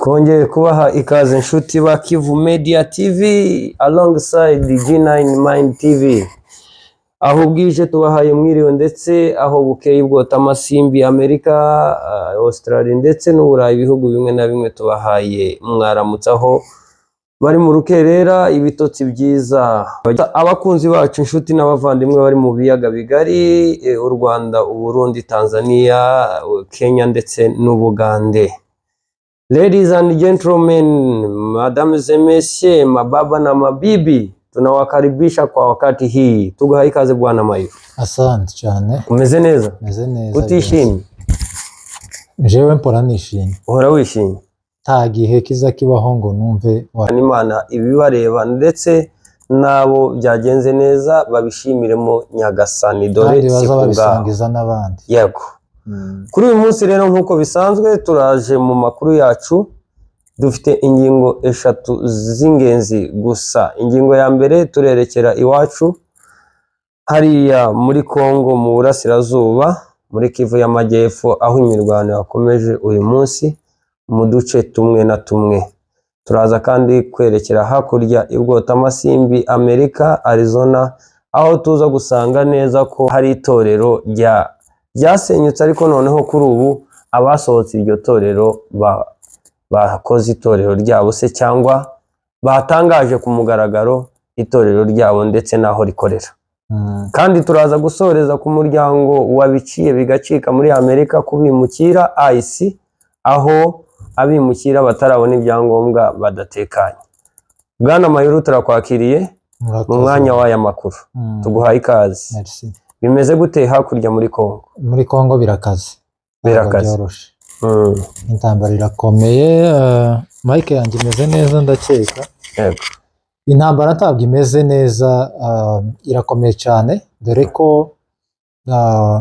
Twongeye kubaha ikaze inshuti ba Kivu Media TV alongside G9 Mind TV. Aho bwije tubahaye mwiriwe ndetse aho bukeye bwota amasimbi Amerika, Australia ndetse n'Uburayi, ibihugu bimwe na bimwe tubahaye mwaramutsaho bari mu rukerera ibitotsi byiza. Abakunzi bacu inshuti n'abavandimwe bari mu biyaga bigari, u Rwanda, u Burundi, Tanzania, Kenya ndetse n'Ubugande. Ladies and gentlemen, madames et messieurs, mababa na mabibi, tunawakaribisha kwa wakati hii. Tuguhaye ikaze bwana Mayu. Asante cyane. Umeze neza? Meze neza. Utishimye? Jewe mpora nishimye. Uhora wishimye? Nta gihe kiza kibaho ngo numve Imana ibibareba ndetse nabo byagenze neza babishimiremo Nyagasani, dore bazabisangiza n'abandi. Yego. Kuri uyu munsi rero nk'uko bisanzwe turaje mu makuru yacu, dufite ingingo eshatu z'ingenzi gusa. Ingingo ya mbere turerekera iwacu hariya muri Kongo mu burasirazuba, muri Kivu y'Amajyepfo, aho imirwano yakomeje uyu munsi mu duce tumwe na tumwe. Turaza kandi kwerekera hakurya ibwota amasimbi Amerika, Arizona, aho tuza gusanga neza ko hari itorero ryasenyutse, ariko noneho kuri ubu abasohotse iryo torero bakoze itorero ryabo se, cyangwa batangaje ku mugaragaro itorero ryabo ndetse n'aho rikorera. Kandi turaza gusoreza ku muryango wabiciye bigacika muri Amerika kubimukira IC, aho abimukira batarabona ibyangombwa badatekanye. Bwana Mayuru, turakwakiriye mu mwanya w'aya makuru. Tuguhaye ikaze. Merci. Bimeze gute hakurya muri Kongo? Muri Kongo birakaze. Birakaze. Intambara irakomeye. Mike yanjye imeze neza ndakeka. Yego. Intambara ntabwo imeze neza, irakomeye cyane, dore ko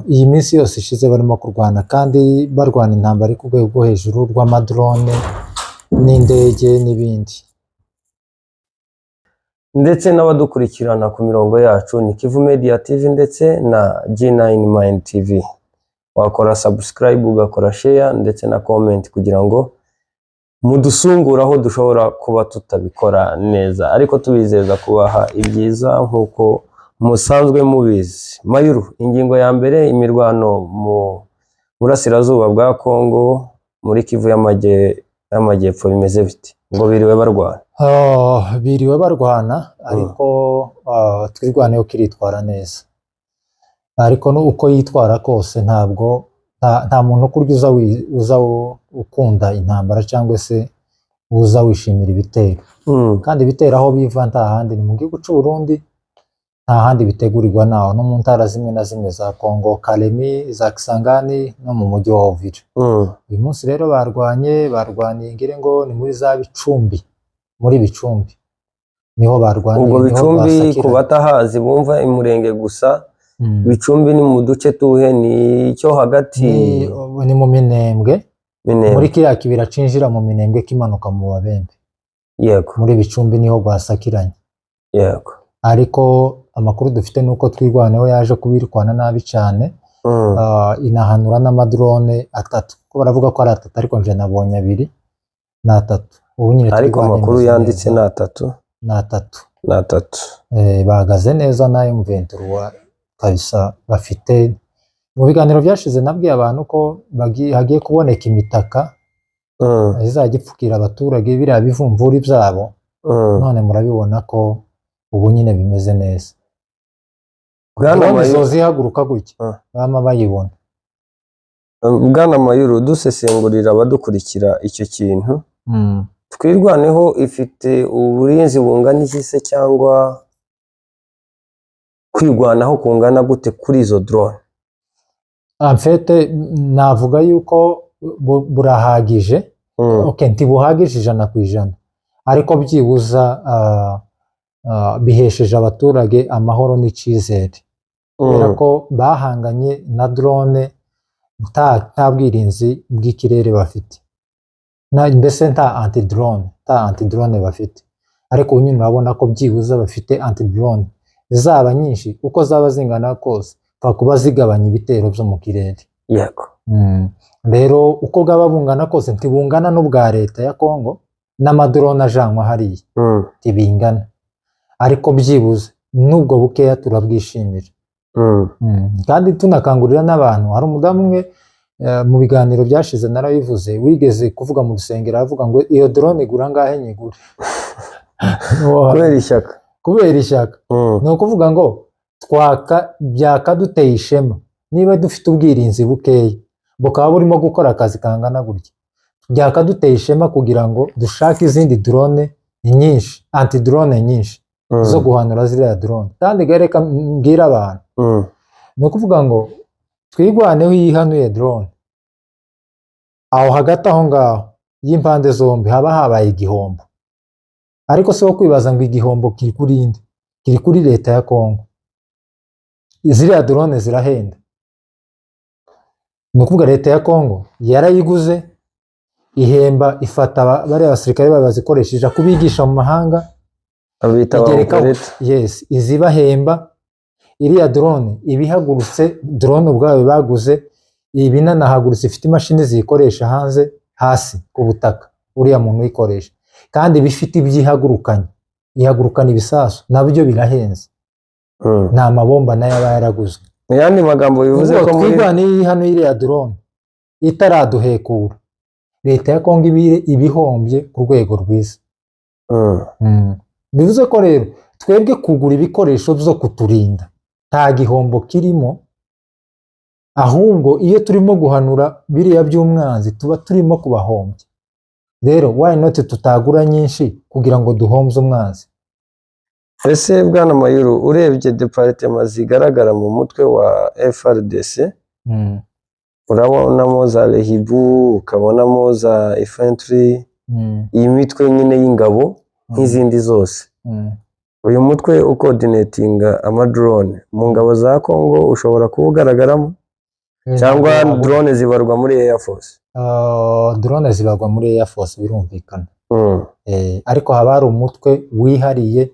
iyi minsi yose ishize barimo kurwana, kandi barwana intambara ku rwego rwo hejuru rw'amadrone n'indege n'ibindi. Ndetse n'abadukurikirana ku mirongo yacu ni Kivu Media TV ndetse na G9 Mind TV. Wakora subscribe, ugakora share ndetse na comment kugira ngo mudusungura aho dushobora kuba tutabikora neza, ariko tubizeza kubaha ibyiza nk'uko musanzwe mubizi. Mayuru, ingingo ya mbere, imirwano mu burasirazuba bwa Kongo muri Kivu y'Amajyepfo bimeze bite? Ngo biriwe barwana? Biriwe barwana, ariko twirwaneho kiritwara neza. Ariko uko yitwara kose ntabwo nta muntu kurya uza ukunda intambara cyangwa se uza wishimira ibitero. Kandi ibitero aho biva nta handi ni mu gihugu cy'u Burundi, nta handi bitegurirwa naho, no mu ntara zimwe na zimwe za Kongo, Kalemi, za Kisangani no mu mujyi wa Uvira. Uyu munsi rero barwaniye ngire ngo ni muri za Bicumbi, muri Bicumbi niho barwaniye. Ubwo Bicumbi ku batahazi bumva imurenge gusa, Bicumbi ni mu duce tuhe? Ni cyo hagati? Ni mu Minembwe. Muri kiriya kibira cinjira mu Minembwe kimanuka mu Babembe. Yego. Muri Bicumbi niho rwasakiranye. Yego. Ariko amakuru dufite nuko twirwaneho yaje kubirwana nabi cyane. Inahanura n'amadrone 3. Ko baravuga ko ari 3, ariko nje nabonye 2 na 3. Ubu nyine ariko amakuru yanditse na 3. Na 3. Bahagaze neza na M23 kabisa. Bafite mu biganiro byashize nabwiye abantu ko hagiye kuboneka imitaka izajya ipfukira abaturage biriya bivumvuri byabo. None murabibona ko ubu nyine bimeze neza. Bwana Mayuru zihaguruka gutya bama bayibona. Bwana Mayuru, dusesengurira abadukurikira icyo kintu. Twirwaneho ifite uburinzi bungana iki se, cyangwa kwirwanaho kungana gute kuri izo drone? En fait navuga yuko burahagije. Ntibuhagije 100%, ariko byibuza bihesheje abaturage amahoro n'icyizere. Kubera ko bahanganye na drone, nta bwirinzi bw'ikirere bafite, mbese nta anti-drone bafite. Ariko ubu nyine urabona ko byibuza bafite anti-drone, zaba nyinshi uko zaba zingana kose, kuba zigabanya ibitero byo mu kirere. Yego. rero uko bwaba bungana kose ntibungana n'ubwa leta ya Congo n'amadrone ajanwa hariya ntibingana, ariko byibuze n'ubwo bukeya turabwishimira. Kandi tunakangurira n'abantu, hari umudamu umwe mu biganiro byashize narabivuze wigeze kuvuga mu rusengero aravuga ngo iyo drone igura ngahe nyigure kubera ishyaka. Ni ukuvuga ngo byakaduteye ishema niba dufite ubwirinzi bukeya bukaba burimo gukora akazi kangana gutya, byakaduteye ishema kugira ngo dushake izindi drone nyinshi, anti drone nyinshi zo guhanura ziriya drone. Kandi reka mbwira abantu, ni ukuvuga ngo twigwaneho iyi hanuye drone, aho hagati aho ngaho y'impande zombi haba habaye igihombo, ariko si wo kwibaza ngo igihombo kiri kuri inde, kiri kuri leta ya Congo. Ziriya drone zirahenda, ni ukuvuga leta ya Congo yarayiguze, ihemba, ifata bariya basirikare bazikoresheje kubigisha mu mahanga, yes, izibahemba. Iriya drone ibihagurutse, drone ubwayo baguze ibinanahagurutse, ifite imashini ziyikoresha hanze hasi ku butaka, uriya muntu uyikoresha, kandi bifite ibyihagurukanye, ihagurukana ibisasu, nabyo birahenze. Ni amabomba nayo aba yaraguzwe. Mu yandi magambo bivuze ko twigwaniye hano iriya drone itaraduhekura, leta ya Congo ibihombye ku rwego rwiza. Bivuze ko rero twebwe kugura ibikoresho byo kuturinda nta gihombo kirimo, ahubwo iyo turimo guhanura biriya by'umwanzi tuba turimo kubahombya. Rero why not tutagura nyinshi kugira ngo duhombye umwanzi? Ese Bwana Mayuru, urebye departement zigaragara mu mutwe wa FRDC, urabonamo za Rehibu, ukabonamo za infantry, iyi mitwe nyine y'ingabo nk'izindi zose. Uyu mutwe ucoordinatinga amadrone mu ngabo za Congo ushobora kuba ugaragaramo, cyangwa drone zibarwa muri Air Force? Drone zibarwa muri Air Force birumvikana. Ariko haba hari umutwe wihariye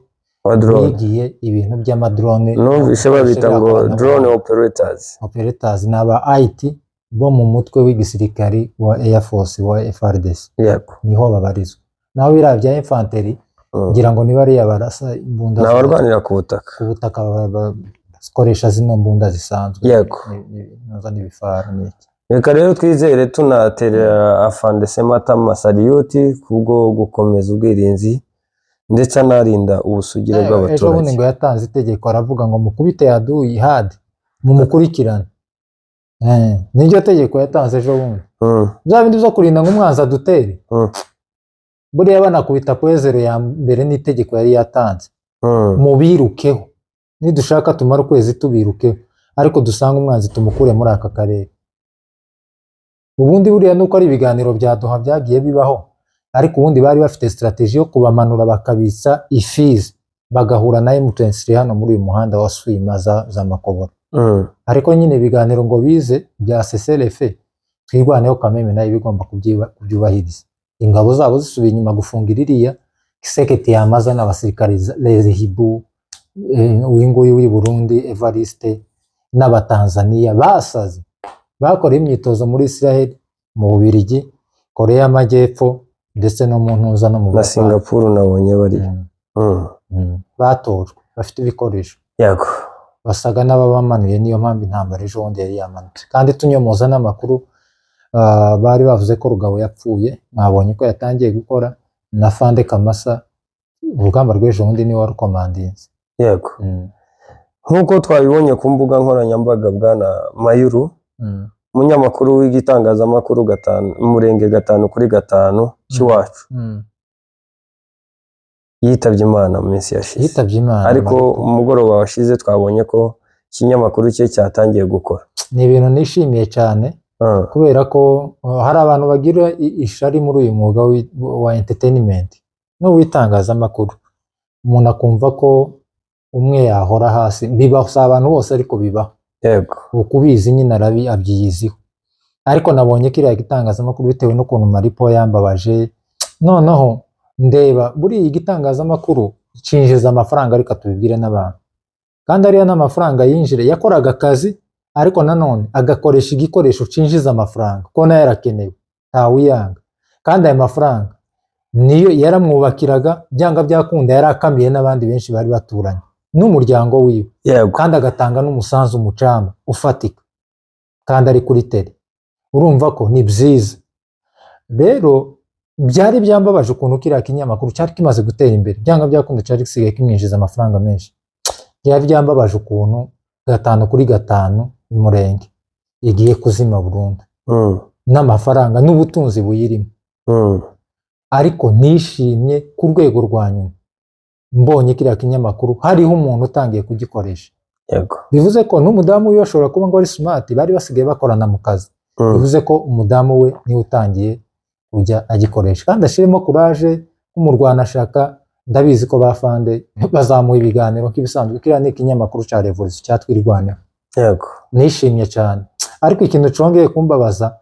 wigiye ibintu by'amadrone. Numvise babita ngo drone operators. Ni aba IT bo mu mutwe w'igisirikari wa Air Force wa FRDC. Niho babarizwa. Naho biriya bya infantry ngira ngo niba ariya barasa imbunda n'abarwanira ku butaka. Ku butaka bakoresha zino mbunda zisanzwe. Yego. Nazo n'ibifaru n'iki. Reka rero twizere tunaterera Afande Sematama Saliyoti kubwo gukomeza ubwirinzi ndetse anarinda ubusugire bw'abaturage. Ejo bundi ngo yatanze itegeko aravuga ngo mukubite yaduyi hadi mumukurikirane. Niryo tegeko yatanze ejo bundi. Bya bindi byo kurinda ngo umwanzi adutere. Buriya banakubita kwezero ya mbere n'itegeko yari yatanze. Mubirukeho. Nidushaka tumara ukwezi tubirukeho, ariko dusanga umwanzi tumukure muri aka karere. Ubundi buriya nuko ari ibiganiro bya Doha byagiye bibaho, ariko ubundi bari bafite strategy yo kubamanura bakabitsa ifizi bagahura na M23 hano muri uyu muhanda wa Swima za Makobora. Ariko nyine ibiganiro ngo bize bya CCLF twirwaneho Kameme nayo bigomba kubyubahiriza. Ingabo zabo zisubiye inyuma gufungira iriya Kiseketi yamaza n'abasirikare Rehibu, uwinguyu w'i Burundi Evariste n'abatanzania basaze bakoreye imyitozo muri Israel, mu Bubiligi, Korea y'Amajyepfo ndetse no mu ntuza no mu Singapore nabonye bari batojwe bafite ibikoresho. Yego. Basaga n'ababamanuye, niyo mpamvu intambara ejo bundi yari yamanutse. Kandi tunyomoza n'amakuru bari bavuze ko Rugabo yapfuye, mwabonye ko yatangiye gukora na Fande Kamasa, urugamba rw'ejo bundi niwe warukomandinze. Yego. Nk'uko twabibonye ku mbuga nkoranyambaga Bwana Mayuru, umunyamakuru w'igitangazamakuru Umurenge 5/5 cy'iwacu yitabye Imana mu minsi yashize. Ariko umugoroba washize twabonye ko ikinyamakuru cye cyatangiye gukora. Ni ibintu nishimiye cyane, kubera ko hari abantu bagira ishari muri uyu mwuga wa entertainment n'uwitangazamakuru. Umuntu akumva ko umwe yahora hasi, bibaho si abantu bose ariko bibaho. Yego. Ukubizi nyine abyiyiziho. Ariko nabonye kiriya gitangazamakuru bitewe n'ukuntu Maripo yambabaje, noneho ndeba buri igitangazamakuru cinjiza amafaranga, ariko tubibwire n'abantu. Kandi ariya n'amafaranga yinjire yakoraga akazi ariko nanone agakoresha igikoresho cinjiza amafaranga ko nayo yarakenewe ntawuyanga, kandi ayo mafaranga niyo yaramwubakiraga byanga byakunda, yari akamiye n'abandi benshi bari baturanye n'umuryango wiwe, kandi agatanga n'umusanzu mucama ufatika kandi ari kuri tele. Urumva ko ni byiza. Rero byari byambabaje ukuntu kiriya kinyamakuru cyari kimaze gutera imbere, byanga byakunda cyari gisigaye kimwinjiza amafaranga menshi. Byari byambabaje ukuntu 5/5 umurenge igiye kuzima burundu n'amafaranga n'ubutunzi buyirimo. Ariko nishimye ku rwego rwa nyuma mbonye kiriya kinyamakuru hariho umuntu utangiye kugikoresha. Bivuze ko n'umudamu we ashobora kuba ngo ari smart, bari basigaye bakorana mu kazi. Bivuze ko umudamu we niwe utangiye kujya agikoresha, kandi ashiremo courage nk'umurwanashyaka. Ndabizi ko bafande bazamuha ibiganiro nk'ibisanzwe. Kiriya ni ikinyamakuru cya Revolution cyatwirwaneho. Nishimye cyane. Ariko ikintu congeye kumbabaza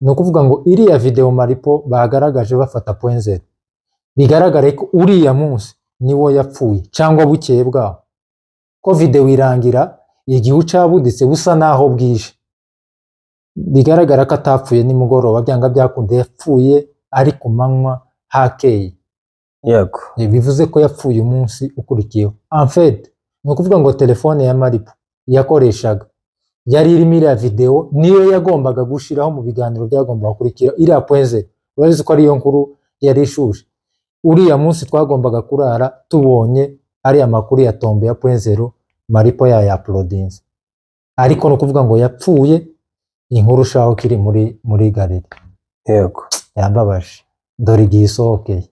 ni ukuvuga ngo iriya video Maripo bagaragaje bafata point zero, bigaragare ko uriya munsi niwo yapfuye cyangwa bukeye bwaho, ko video irangira igihu cabuditse busa naho bwije. Bigaragara ko atapfuye nimugoroba, byanga byakunde yapfuye ari ku manywa hakeye. Bivuze ko yapfuye umunsi ukurikiyeho. En fait ni ukuvuga ngo telefone ya Maripo yakoreshaga yari irimo iriya video, niyo yagombaga gushiraho mu biganiro byagombaga kurikira iriya point zero. Urabizi ko ariyo nkuru yari ishuje. Uriya munsi twagombaga kurara tubonye ariya makuru ya tombe ya point zero Maripo ya uploadinze. Ariko no kuvuga ngo yapfuye inkuru shaho kiri muri galeri. Yambabaje. Dore igisohokeye.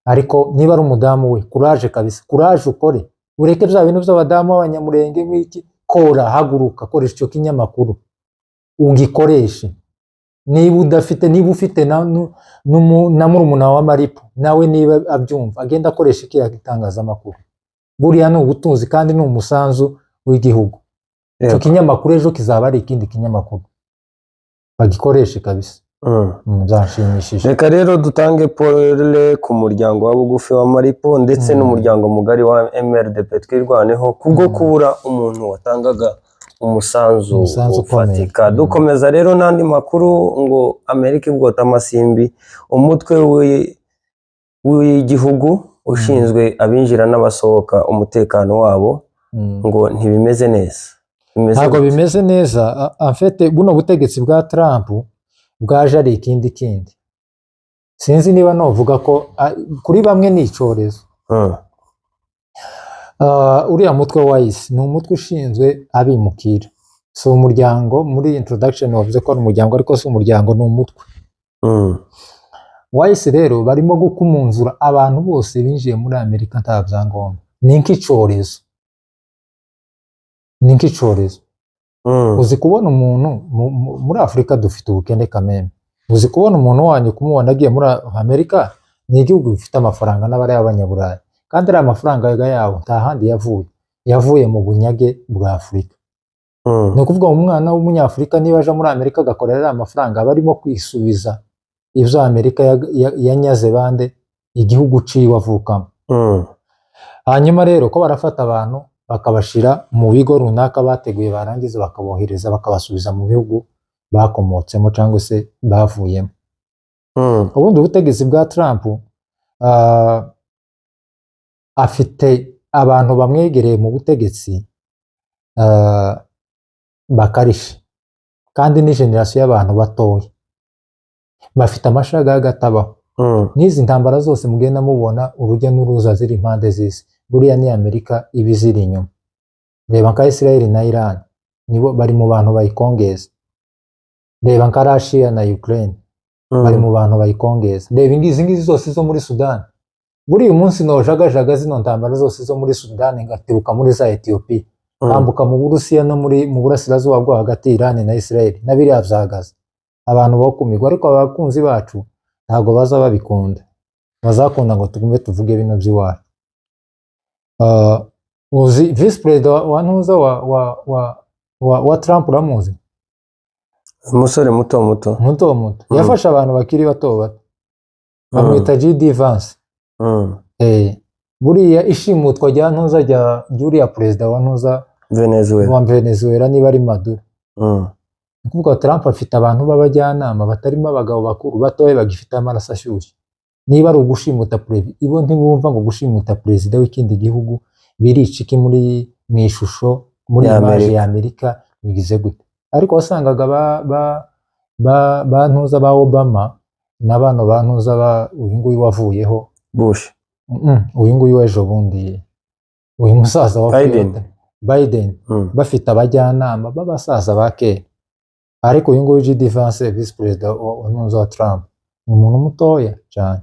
Ariko niba ari umudamu we, courage kabisa, courage ukore, ureke bya bintu by'abadamu b'abanyamurenge nk'iki. Kora, haguruka, koresha icyo kinyamakuru ugikoreshe. Niba udafite, niba ufite na murumuna wa Maripo nawe niba abyumva agenda akoresha kiriya gitangazamakuru. Buriya ni ubutunzi kandi ni umusanzu w'igihugu. Icyo kinyamakuru ejo kizaba ari ikindi kinyamakuru, bagikoreshe kabisa. Byashimishije. Reka rero dutange pole ku muryango wa bugufi wa Maripo ndetse n'umuryango mugari wa MRDP twirwaneho kubwo kubura umuntu watangaga umusanzu ufatika. Dukomeza rero n'andi makuru ngo Amerika ibwota amasimbi umutwe w'igihugu ushinzwe abinjira n'abasohoka umutekano wabo ngo ntibimeze neza. Ntabwo bimeze neza. En fait buno butegetsi bwa Trump bwaje ari ikindi. Sinzi niba novuga ko kuri bamwe ni icyorezo. Uriya mutwe wa ICE ni umutwe ushinzwe abimukira. Si umuryango, muri introduction wavuze ko ari umuryango, ariko si umuryango, ni umutwe. Wa ICE rero barimo gukumunzura abantu bose binjiye muri Amerika nta byangombwa. Ni nk'icyorezo. Uzi kubona umuntu muri Afurika dufite ubukene kameme. Uzi kubona umuntu wanyu kumubona agiye muri Amerika, ni igihugu gifite amafaranga n'abari abanyaburayi, kandi ari amafaranga yabo nta handi yavuye mu bunyage bwa Afurika. Ni ukuvuga umwana w'umunyafurika niba aje muri Amerika agakorera amafaranga barimo kwisubiza ibyo Amerika yanyaze bande igihugu ciwe avukamo. Hanyuma rero ko barafata abantu bakabashira mu bigo runaka bateguye, barangiza bakabohereza bakabasubiza mu bihugu bakomotsemo cyangwa se bavuyemo. Ubundi ubutegetsi bwa Trump afite abantu bamwegereye mu butegetsi bakarisha, kandi ni generasiyo y'abantu batoya bafite amashaga gatabaho. N'izi ntambara zose mugenda mubona urujya n'uruza ziri impande z'isi, buriya ni Amerika ibiziri inyuma. Reba nka Israel na Iran nibo bari mu bantu bayikongeza. Reba nka Russia na Ukraine bari mu bantu bayikongeza. Reba ingizi zose zo muri Sudan. Buri umunsi nojagajaga zino ntambara zose zo muri Sudan ngatibuka muri za Ethiopia, kambuka mu Burusiya no mu burasirazuba bwo hagati Iran na Israel nabiriya byagaze. Abantu bakumigwa, ariko abakunzi bacu ntago baza babikunda, bazakunda ngo tugume tuvuge bino by'iwacu. Uzi vice president wa ntuza wa Trump uramuzi? Umusore muto yafasha abantu bakiri bato bamwita J.D. Vance. Buriya ishimutwa rya ntuza rya uriya perezida wa ntuza wa Venezuela niba ari Maduro, ni ukuvuga Trump afite abantu b'abajyanama batarimo abagabo bakuru batoya bagifite amaraso ashyushye. Niba ari ugushimuta perezida, ibo ntibumva ngo gushimuta perezida w'ikindi gihugu birica iki mu ishusho muri image ya Amerika bigize gute. Ariko wasangaga bantuza ba Obama n'abano bantuza uyu nguyu wavuyeho Bush, uyu nguyu w'ejo bundi, uyu musaza wa Biden bafite abajyanama b'abasaza ba kera. Ariko uyu nguyu J.D. Vance vice perezida wa Trump ni umuntu muto cyane.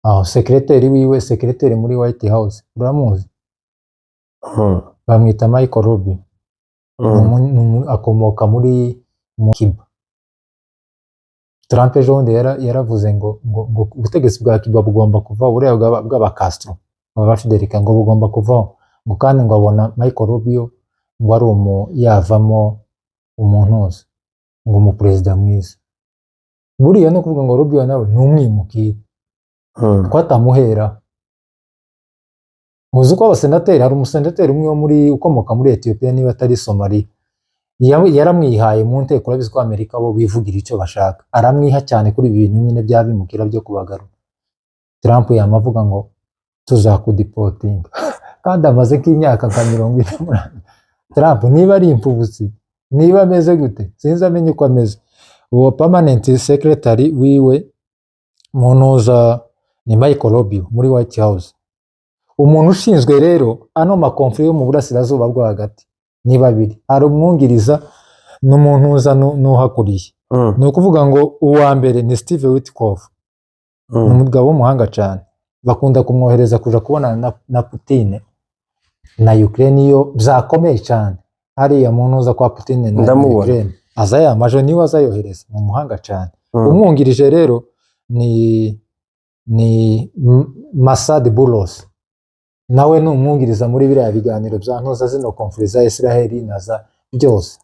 Aho sekreteri muri White House uramuzi? Bamwita Michael Rubio. Akomoka muri Cuba. Trump ejo bundi yaravuze ngo ubutegetsi bwa Cuba bugomba kuvaho, buriya bw'aba Castro baba Fidel ngo bugomba kuvaho, ngo kandi ngo abona Michael Rubio ngo ari yavamo umuntu ngo umuperezida mwiza. Buriya no kuvuga ngo Rubio nawe ni umwimukira ko atamuhera. Uzi ko abasenateri, hari umusenateri umwe ukomoka muri Ethiopia niba atari Somalia, yaramwihaye mu nteko. Urabizi ko Amerika bo bivugira icyo bashaka, aramwiha cyane kuri ibi bintu nyine by'abimukira byo kubagarura. Trump yamavuga ngo tuzakudipotinga kandi amaze nk'imyaka nka 40. Trump niba ari impfubutsi, niba ameze gute sinzi, amenye uko ameze. Uwo permanent secretary wiwe munoza ni Michael Rubio muri White House. Umuntu ushinzwe rero ano makonfli yo mu burasirazuba bwo hagati ni babiri, hari umwungiriza n'umuntu uza n'uhakuriye. Ni ukuvuga ngo uwa mbere ni Steve Witkoff, ni umugabo w'umuhanga cyane, bakunda kumwohereza kuja kubonana na Putin na Ukraine. Yo byakomeye cyane hariya muntu uza kwa Putin na Ukraine, aza yamaje niwe azayohereza, ni umuhanga cyane. Umwungirije rero ni Masad Bulos, nawe ni umwungiriza muri biriya biganiro bya ntuza zino konfli za Israel na za byose.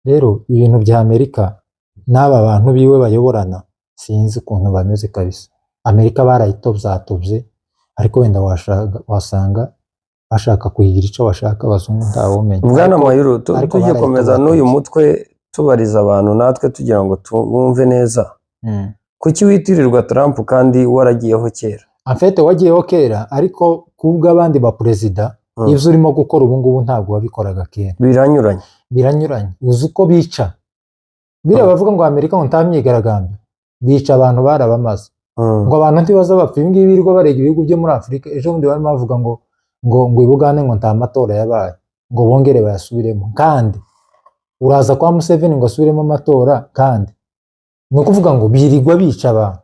Rero ibintu bya Amerika n'aba bantu biwe bayoborana sinzi ukuntu bameze kabisa. Amerika barayitobye, ariko wenda wasanga bashaka kuyigira icyo bashaka, abazungu ntawumenya. Bwana Mayuru, tujye komeza n'uyu mutwe tubariza abantu natwe tugira ngo tubumve neza. Kuki witirirwa Trump kandi waragiyeho kera? Afite wagiyeho kera, ariko kubw'abandi ba perezida ibyo urimo gukora ubu ngubu ntabwo wabikoraga kera. Biranyuranye. Uzi uko bica biriya bavuga ngo Amerika ngo nta myigaragambyo, bica abantu barabamaze. Ngo abantu ntibaza bapfa. Ibi ngibi birirwa barega ibihugu byo muri Afurika. Ejo bundi barimo bavuga ngo ibugane ngo nta matora yabaye, ngo bongere bayasubiremo. Kandi uraza kwa Museveni ngo asubiremo amatora, kandi ni ukuvuga ngo birirwa bica abantu.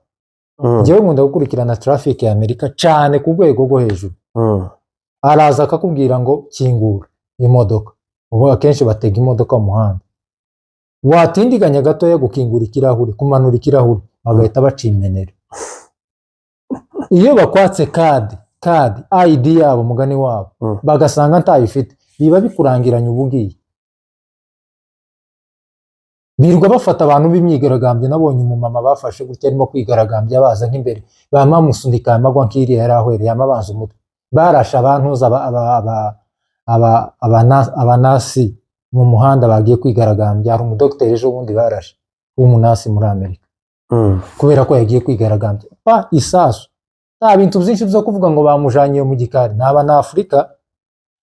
Njyewe nkunda gukurikirana traffic ya Amerika cyane ku rwego rwo hejuru. Araza akakubwira ngo kingura imodoka, ubu akenshi batega imodoka mu muhanda, watindiganya gatoya gukingura ikirahuri, kumanura ikirahuri, bagahita bacimenera. Iyo bakwatse kadi ID yabo, mugani wabo, bagasanga ntayifite, biba bikurangiranye ubugiye. Birirwa bafata abantu b'imyigaragambyo. Nabonye umumama bafashe gutya arimo kwigaragambya, baza nk'imbere bamamusundika amagwa nk'iriya yarahwereye, amabanza umutwe. Barasha abantu abanasi mu muhanda bagiye kwigaragambya. Hari umudokiteri ejo bundi barashe w'umunasi muri Amerika kubera ko yagiye kwigaragambya. Isasu, nta bintu byinshi byo kuvuga ngo bamujanye mu gikari. N'aba na Afurika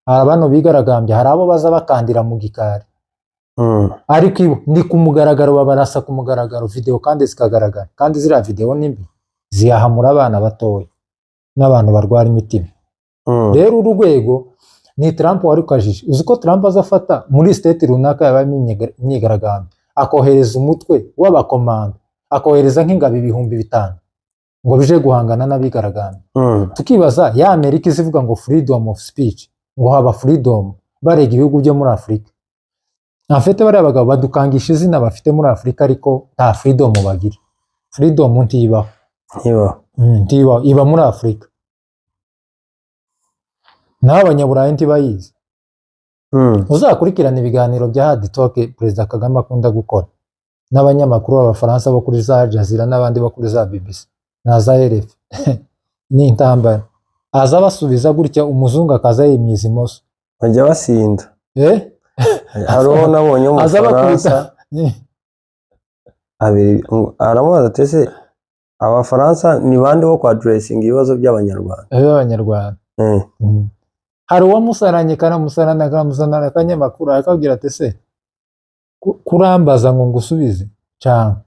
hari abantu bigaragambya, hari abo baza bakandira mu gikari. Ariko ibo ni ku mugaragaro, babarasa ku mugaragaro, video kandi zikagaragara. Kandi ziriya video nimbi ziyahamura abana batoya n'abantu barwara imitima. Rero urwego ni Trump wari ukajije. Uzi ko Trump azafata muri state runaka yabaye imyigaragambyo, akohereza umutwe w'abakomando, akohereza nk'ingabo 5,000 ngo bije guhangana n'abigaragambya. Tukibaza ya Amerika izivuga ngo freedom of speech, ngo haba freedom, barega ibihugu byo muri Afurika. Afite bari abagabo badukangisha izina bafite muri Afurika, ariko nta freedom bagira. Freedom ntibaho. Iba muri Afurika. N'abanyaburayi ntibayizi. Uzakurikirana ibiganiro bya Hard Talk Perezida Kagame akunda gukora n'abanyamakuru b'Abafaransa bo kuri za Al Jazeera n'abandi bo kuri za BBC na za RFI. Ni intambara. Aza basubiza gutya, umuzungu akaza yimyiza imoso, bajya basinda. hari uwo nabonye mu aza Faransa bakubita aramubaza ati ese Abafaransa ni bande wo kwa dressing ibibazo by'Abanyarwanda? Abanyarwanda. Hari uwamusaranye karamusarana akanyamakuru akabwira ati se kurambaza ngo ngusubize cyangwa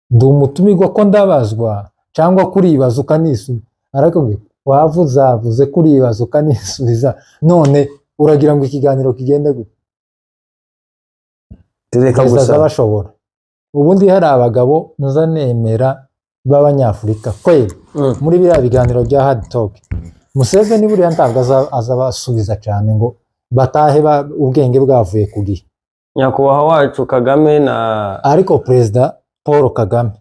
ndi umutumirwa ko ndabazwa cyangwa kuribaza ukanisubiza. Arakubwira wavuze kuribaza ukanisubiza none uragira ngo ikiganiro kigende gute? Tureka gusa bashobora ubundi hari abagabo nuzanemera b'Abanyafurika kweli muri biriya biganiro bya hard talk. Museveni buriya ntabwo azabasubiza cyane ngo batahe ubwenge bwavuye ku gihe. Nyakubahwa wacu Kagame na ariko Perezida Paul Kagame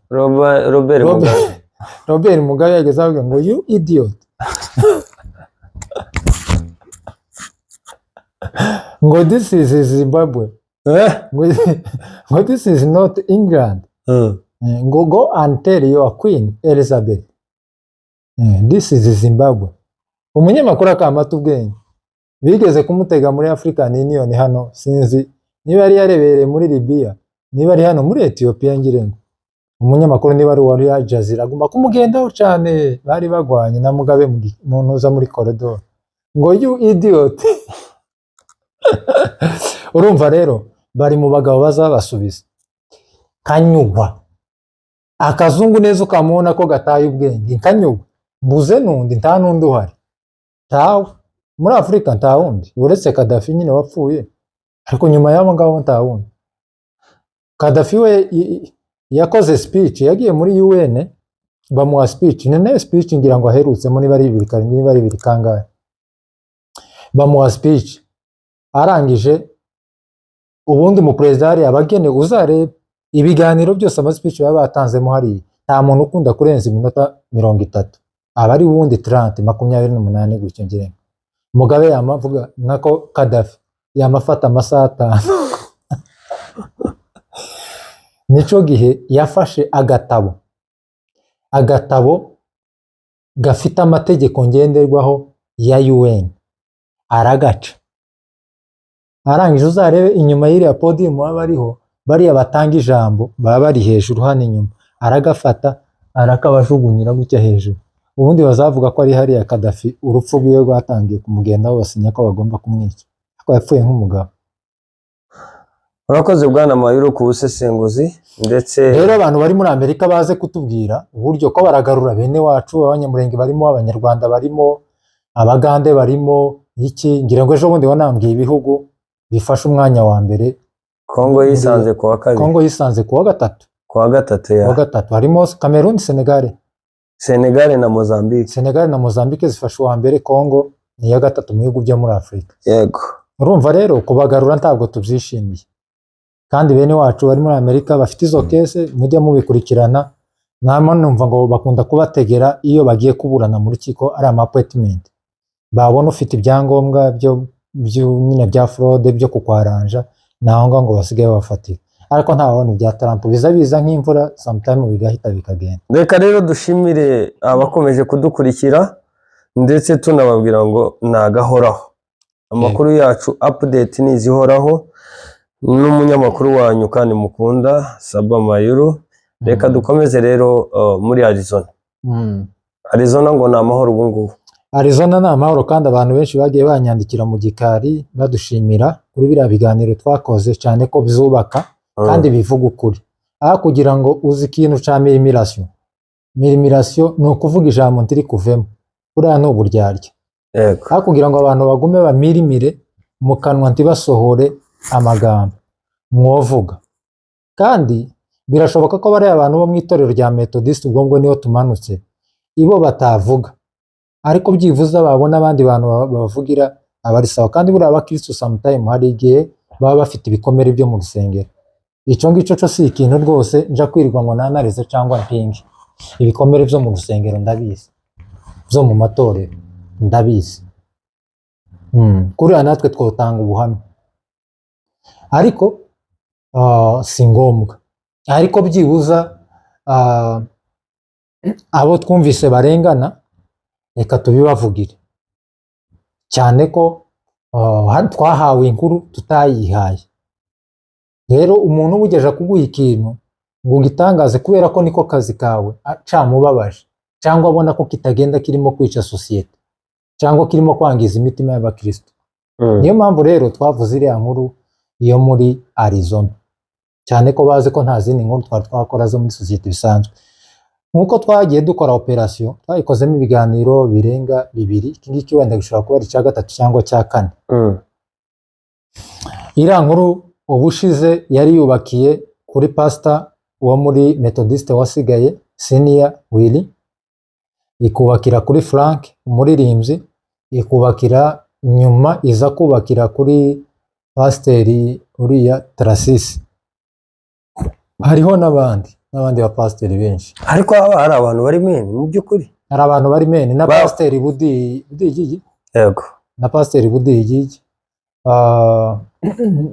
Robert Mugabe yageze avuga ngo you idiot ngo this is Zimbabwe ngo this is not England ngo go and tell your Queen Elizabeth this is Zimbabwe. Umunyamakuru akamata ubwenge bigeze kumutega muri African Union hano sinzi niba yari yarebereye muri Libya niba ari hano muri Ethiopia ngirengo umunyamakuru niba ari wari Al Jazeera agomba kumugendaho cyane bari bagwanye na Mugabe mu ntuza muri corridor ngo you idiot. Urumva rero bari mu bagabo bazabasubiza Kanyugwa akazungu neza ukamubona ko gataye ubwenge Kanyugwa mbuze nundi nta nundi uhari tawe muri Afrika nta wundi uretse Gaddafi nyine wapfuye ariko nyuma y'abo ngabo nta wundi. Gaddafi we yakoze speech yagiye muri UN bamuha speech nene speech ngira ngo aherutsemo niba ari 2 kangahe bamuha speech arangije ubundi mu president abagene uzarebe ibiganiro byose ama speech baba batanzemo hari nta muntu ukunda kurenza iminota 30 abari wundi 28 gutyo ngire Mugabe yamavuga nako Gaddafi yamafata amasaha 5 nico gihe yafashe agatabo gafite amategeko ngenderwaho ya UN aragaca arangije uzarebe inyuma y'iriya podium baba bariho bariya batanga ijambo baba bari hejuru hano inyuma aragafata arakabajugunyira gutya hejuru ubundi bazavuga ko ari hariya Gaddafi urupfu rwiwe rwatangiye kumugendaho basinya ko bagomba kumwica ko yapfuye nk'umugabo. Urakoze bwana Mayuru ku busesenguzi ndetse rero abantu bari muri Amerika baze kutubwira uburyo ko baragarura bene wacu abanyamurenge barimo Abanyarwanda barimo Abagande barimo iki ngira ngo ejo bundi wanambwiye ibihugu bifasha umwanya wa mbere. Kongo yisanze ku wa 2 Kongo yisanze ku wa 3 ya ku wa 3 harimo Cameroon Senegal na Mozambique zifasha uwa mbere Kongo ni ya 3 mu bihugu byo muri Afrika. Yego urumva rero kubagarura ntabwo tubyishimiye kandi bene wacu bari muri Amerika bafite izo kese mujya mubikurikirana nama numva ngo bakunda kubategera iyo bagiye kuburana mu rukiko ari appointment babona ufite ibyangombwa byo nyine bya fraude byo kukwaranja naho ngo basigaye bafatira ariko ntabona ibya Trump biza nk'imvura sometime bigahita bikagenda. Reka rero dushimire abakomeje kudukurikira ndetse tunababwira ngo nagahoraho amakuru yacu update nizihoraho n'umunyamakuru wanyu kandi mukunda Saba Mayuru. Reka dukomeze rero muri Arizona ngo ni amahoro ubu ngubu. Arizona ni amahoro kandi abantu benshi bagiye banyandikira mu gikari badushimira kuri biriya biganiro twakoze cyane ko bizubaka kandi bivuga ukuri aho kugira ngo uzi ikintu cya mirimirasiyo ni ukuvuga ijambo ntiri kuvemo buriya ni uburyarya aho kugira ngo abantu bagume bamirimire mu kanwa ntibasohore amagambo mwovuga kandi birashoboka ko bari abantu bo mu itorero rya Methodist ubwo niho tumanutse ibo batavuga ariko byivuza babona abandi bantu bavugira abarisawa kandi buriya abakristo sometime hari igihe baba bafite ibikomere byo mu rusengero icyo ngicyo cyo si ikintu rwose nja kwirirwa ngo nanarize cyangwa mpinge ibikomere byo mu rusengero ndabizi byo mu matorero ndabizi kuriya natwe twotanga ubuhamya ariko si ngombwa ariko byibuza abo twumvise barengana reka tubibavugire cyane ko twahawe inkuru tutayihaye. Rero umuntu ubugeje kuguha ikintu ngo ugitangaze kubera ko niko kazi kawe camubabaje cyangwa abona ko kitagenda kirimo kwica sosiyete cyangwa kirimo kwangiza imitima y'abakristo. Niyo mpamvu rero twavuze iriya nkuru iyo muri Arizona, cyane ko bazi ko nta zindi nkuru twakora zo muri sosiyete bisanzwe. Nkuko twagiye dukora operasiyo twayikozemo ibiganiro birenga 2, iki ngiki wenda gishobora kuba ari icya 3 cyangwa cya 4. Iriya nkuru ubushize yari yubakiye kuri pastor wo muri Methodiste wasigaye Senior Willy, ikubakira kuri Frank umuririmbyi, ikubakira nyuma iza kubakira kuri pasiteri uriya Tarasisi. Hariho n'abandi ba pasiteri benshi, ariko hari abantu bari meni mu by'ukuri, hari abantu bari meni na pasiteri Budigi yego, na pasiteri Budigi.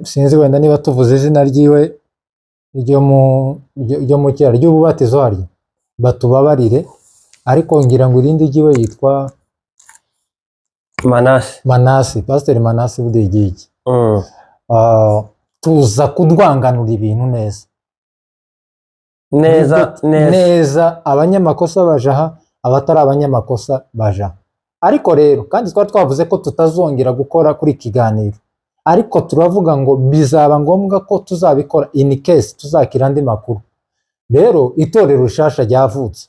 Sinzi wenda niba tuvuze izina ryiwe ryo mu cyaro ry'ububatizo harya batubabarire, ariko ngira ngo irindi ryiwe yitwa Manase, pasiteri Manase Budigi. Tuza kudwanganura ibintu neza, abanyamakosa bajaha, abatari abanyamakosa baja. Ariko rero kandi twari twavuze ko tutazongera gukora kuri kiganiro, ariko turavuga ngo bizaba ngombwa ko tuzabikora in case tuzakira andi makuru. Rero itorero rishasha ryavutse,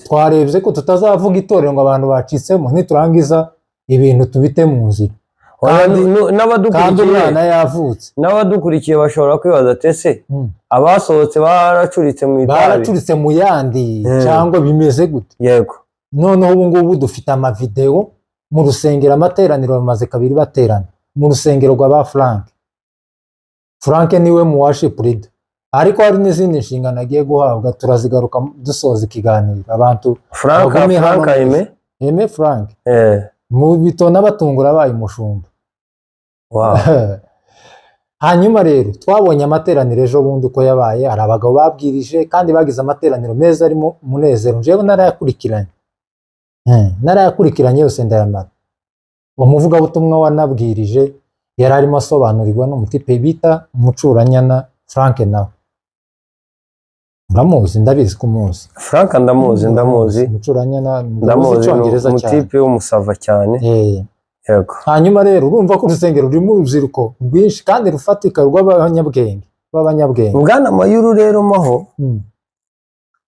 twarebye ko tutazavuga itorero ngo abantu bacitsemo niturangiza ibintu tubite mu nzira. Kandi umwana yavutse, n'abadukurikiye bashobora kwibaza ati abasohotse baracuritse mu itabi, baracuritse mu yandi cyangwa bimeze gute? Yego, noneho ubu ngubu dufite amavideo mu rusengero, amateraniro bamaze 2 baterana mu rusengero rwa Frank niwe mu worship leader, ariko hari n'izindi nshingano agiye guhabwa, turazigaruka dusoza ikiganiro. Abantu Frank mu bitona batungura abaye umushumba. Wow. Hanyuma rero twabonye amateraniro ejo bundi uko yabaye, hari abagabo babwirije kandi bagize amateraniro meza arimo umunezero. Njewe narayakurikiranye yose ndayamara. Umuvugabutumwa wanabwirije yari arimo asobanurirwa n'umutipe bita Umucuranyana Frank. nawe ndamuzi, ndabizi ko umuzi Frank. Ndamuzi Umucuranyana, ndamuzi umutipe w'umusava cyane. Yego. Hanyuma rero urumva ko urusengero rurimo urubyiruko rwinshi kandi rufatika rw'abanyabwenge. Bwana Mayuru rero maho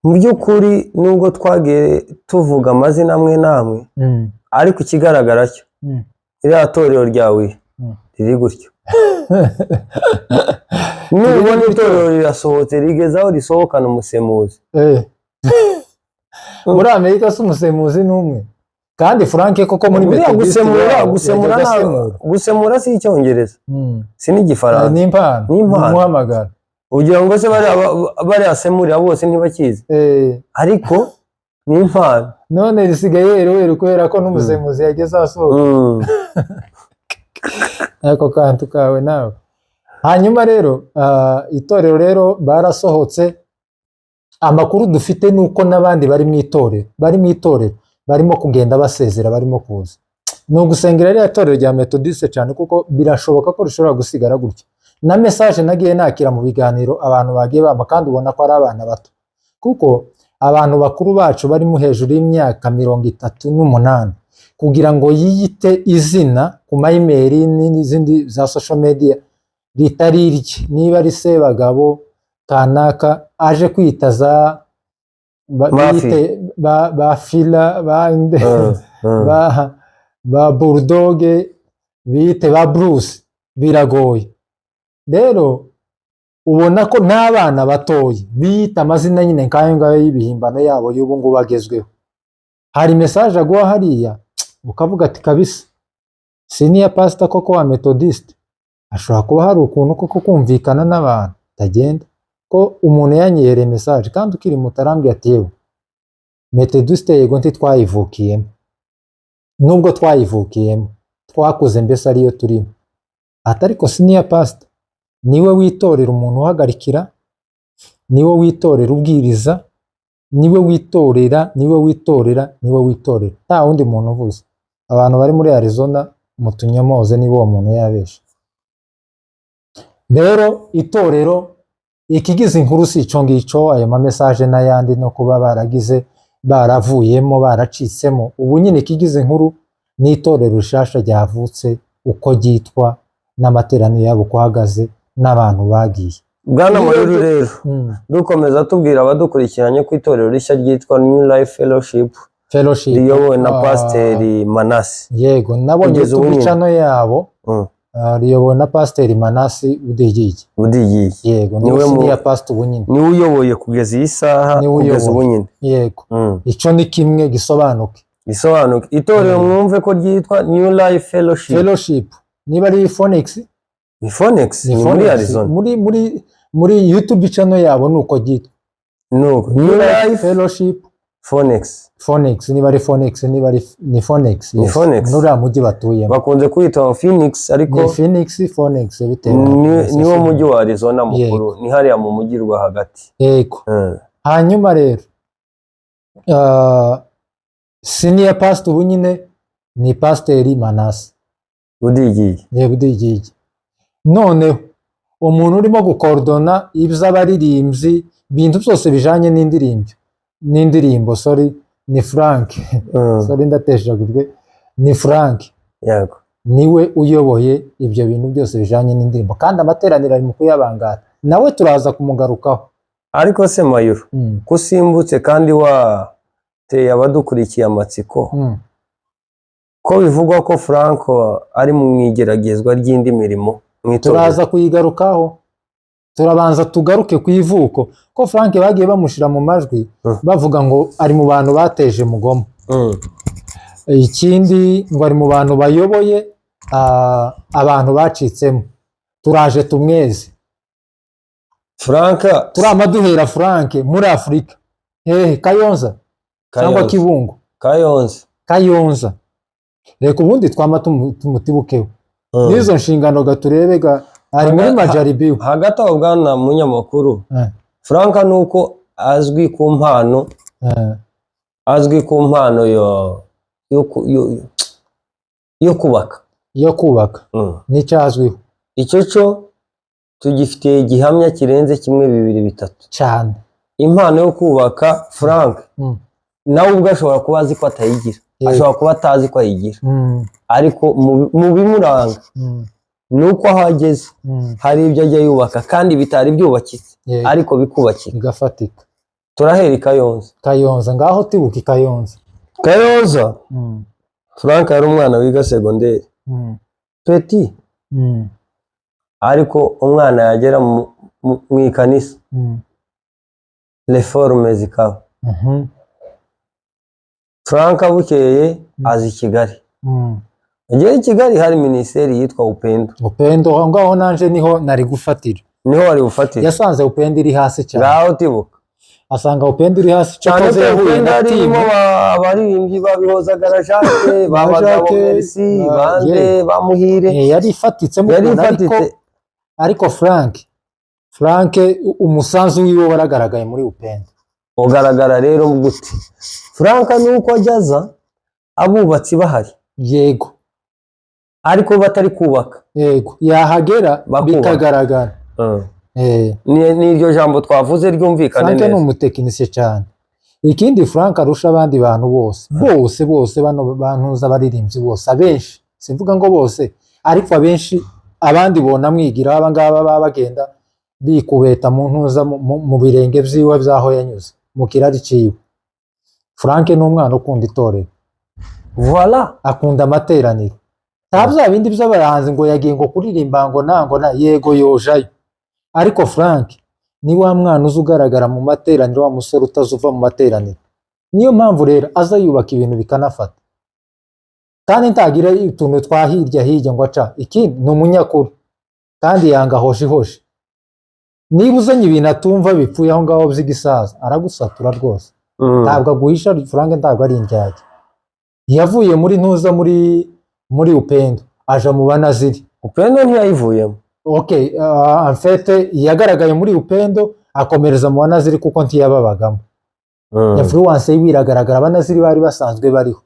mu by'ukuri nubwo twagiye tuvuga amazina amwe namwe, ariko ikigaragara cyo iriya torero ryawe riri gutyo. Nubona itorero rirasohotse rigeze aho risohokana umusemuzi. Muri Amerika si umusemuzi n'umwe, kandi Frank koko muri Methodist gusemura si icyongereza, si n'igifaransa, ni impano umuhamagara. Ugira ngo se bari asemurira bose ntibakizi, ariko ni impano. None risigaye rero kubera ko n'umusemuzi yageze asohoka. Ako kantu kawe nawe. Hanyuma rero itorero rero barasohotse. Amakuru dufite nuko n'abandi bari mu itorero barimo kugenda basezera, barimo kuza. No gusengera rya itorero rya Methodiste cyane kuko birashoboka ko rishobora gusigara gutyo. Na message nagiye nakira mu biganiro abantu bagiye bamba, kandi ubona ko ari abana bato, kuko abantu bakuru bacu bari mu hejuru y'imyaka 38 kugira ngo yiyite izina ku mayimeri n'izindi za social media ritari irye, niba ari Sebagabo kanaka aje kwita za ba Fila ba Bulldog bite ba Bruce, biragoye. Rero ubona ko n'abana batoye bita amazina nyine nkayo ngayo y'ibihimbano yabo y'ubu ngo bagezweho. Hari message agwa hariya ukavuga ati kabisa senior pastor koko wa Methodist ashobora kuba hari ukuntu koko kumvikana n'abantu tagenda, ko umuntu yanyere message kandi ukiri mutarambye ati yewe Methodist yego ntitwayivukiyemo, nubwo twayivukiyemo twakuze mbese ariyo turimo, atariko senior pastor niwe witorera umuntu uhagarikira, niwe witorera ubwiriza, niwe witorera nta wundi muntu uvuze. Abantu bari muri Arizona mutunyomoze niba uwo muntu yabeshe. Rero itorero ikigize inkuru si ico ngico, ayo ma message n'ayandi no kuba baragize baravuyemo baracitsemo, ubu nyine ikigize inkuru ni itorero rishasha ryavutse uko ryitwa n'amateraniro yabo kuhagaze n'abantu bagiye. Bwana Mayuru rero dukomeza tubwira abadukurikiranye ko itorero rishya ryitwa New Life Fellowship riyobowe na Pasiteri Manase. Yego nabonye tubicano yabo riyobowe na Pasiteri Manase Budigigi. Yego niwe ya pastor ubu nyine niwe uyoboye kugeza iyi saha kugeza ubu nyine. Yego ico ni kimwe gisobanuke itorero mwumve ko ryitwa New Life Fellowship. Niba ari Phoenix ni muri Arizona muri YouTube channel yabo nuko ryitwa New Life Fellowship Phoenix niba ari Phoenix niba ari ni Phoenix nura mujyi batuyemo bakunze kwita Phoenix ariko ni Phoenix bitewe niwo mujyi wa Arizona mukuru ni hariya mu mujyi rwa hagati. Yego hanyuma rero senior pastor ubu nyine ni Pasiteri Manase Budigigi. Noneho umuntu urimo gukordona iby'abaririmbyi bintu byose bijanye n'indirimbo ni Frank ndateshagurwe ni Frank. Yego niwe uyoboye ibyo bintu byose bijanye n'indirimbo kandi amateraniro ari mu kuyabangara nawe turaza kumugarukaho. Ariko se Mayuru kusimbutse kandi wateye abadukurikiye amatsiko ko bivugwa ko Frank ari mu igeragezwa ry'indi mirimo turaza kuyigarukaho. Turabanza tugaruke ku ivuko ko Frank bagiye bamushira mu majwi bavuga ngo ari mu bantu bateje mugomo. Ikindi ngo ari mu bantu bayoboye abantu bacitsemo. Turaje tumweze Frank turamaduhera Frank muri Afrika Kayonza cyangwa Kibungo Kayonza reka ubundi twama tumutibukeho nizo nshingano gaturebe ari muri majaribiyo hagati aho. Bwana munyamakuru Frank nuko azwi ku mpano yo kubaka n'icyazwiho icyo cyo tugifitiye gihamya kirenze kimwe 2 3 cyane. Impano yo kubaka Frank nawe ubwo ashobora kuba azi ko atayigira ashobora kuba atazi ko ayigira ariko mu bimuranga nuko aho ageze hari ibyo ajya yubaka kandi bitari byubakitse ariko bikubakira bigafatika. Turahera Kayonza ngaho tibuka Kayonza Frank yari umwana wiga segonderi petit ariko umwana yagera mu ikanisa reforme zikaba Frank bukeye azi Kigali. Igihe Kigali hari minisiteri yitwa Upendo ngaho nanje niho nari gufatira yasanze Upendo iri hasi cyane ngaho tibuka asanga Upendo iri hasi cyane Upendo arimo abaririmbyi babihoza garajake babagabo Merci bande bamuhire yari ifatitse ariko Frank umusanzu wiwe waragaragaye muri Upendo. Ugaragara rero gute Frank nuko ajyaza abubatsi bahari yego ariko batari kubaka yego yahagera bikagaragara ni iryo jambo twavuze ryumvikane neza. Frank ni umutekinisiye cyane. Ikindi Frank arusha abandi bantu bose bano bantuza baririmbyi bose abenshi simvuga ngo bose ariko abenshi abandi bona mwigira abangaba baba bagenda bikubeta mu ntuza mu birenge byiwe byaho yanyuze mu kirari ciwe. Frank ni umwana ukunda itorero akunda amateraniro ntabya bindi by'abahanzi ngo yagiye ngo kuririmba ngo na yego yojayo ariko Frank ni wa mwana uzi ugaragara mu materaniro wa musore utazuva mu materaniro. Niyo mpamvu rero aza yubaka ibintu bikanafata kandi ntagira utuntu twahirya ngo aca ikindi ni umunyakuru kandi yanga hoshi. Niba uzanye ibintu atumva bipfuye aho ngaho by'igisaza aragusatura rwose ntabwo aguhisha. Frank ntabwo ari indyarya. Yavuye muri ntuza muri Upendo aja mu Banaziri. Upendo ntiyayivuyemo en fait yagaragaye muri Upendo akomereza mu Banaziri kuko ntiyababagamo. Influence y'ibiragaragara Abanaziri bari basanzwe bariho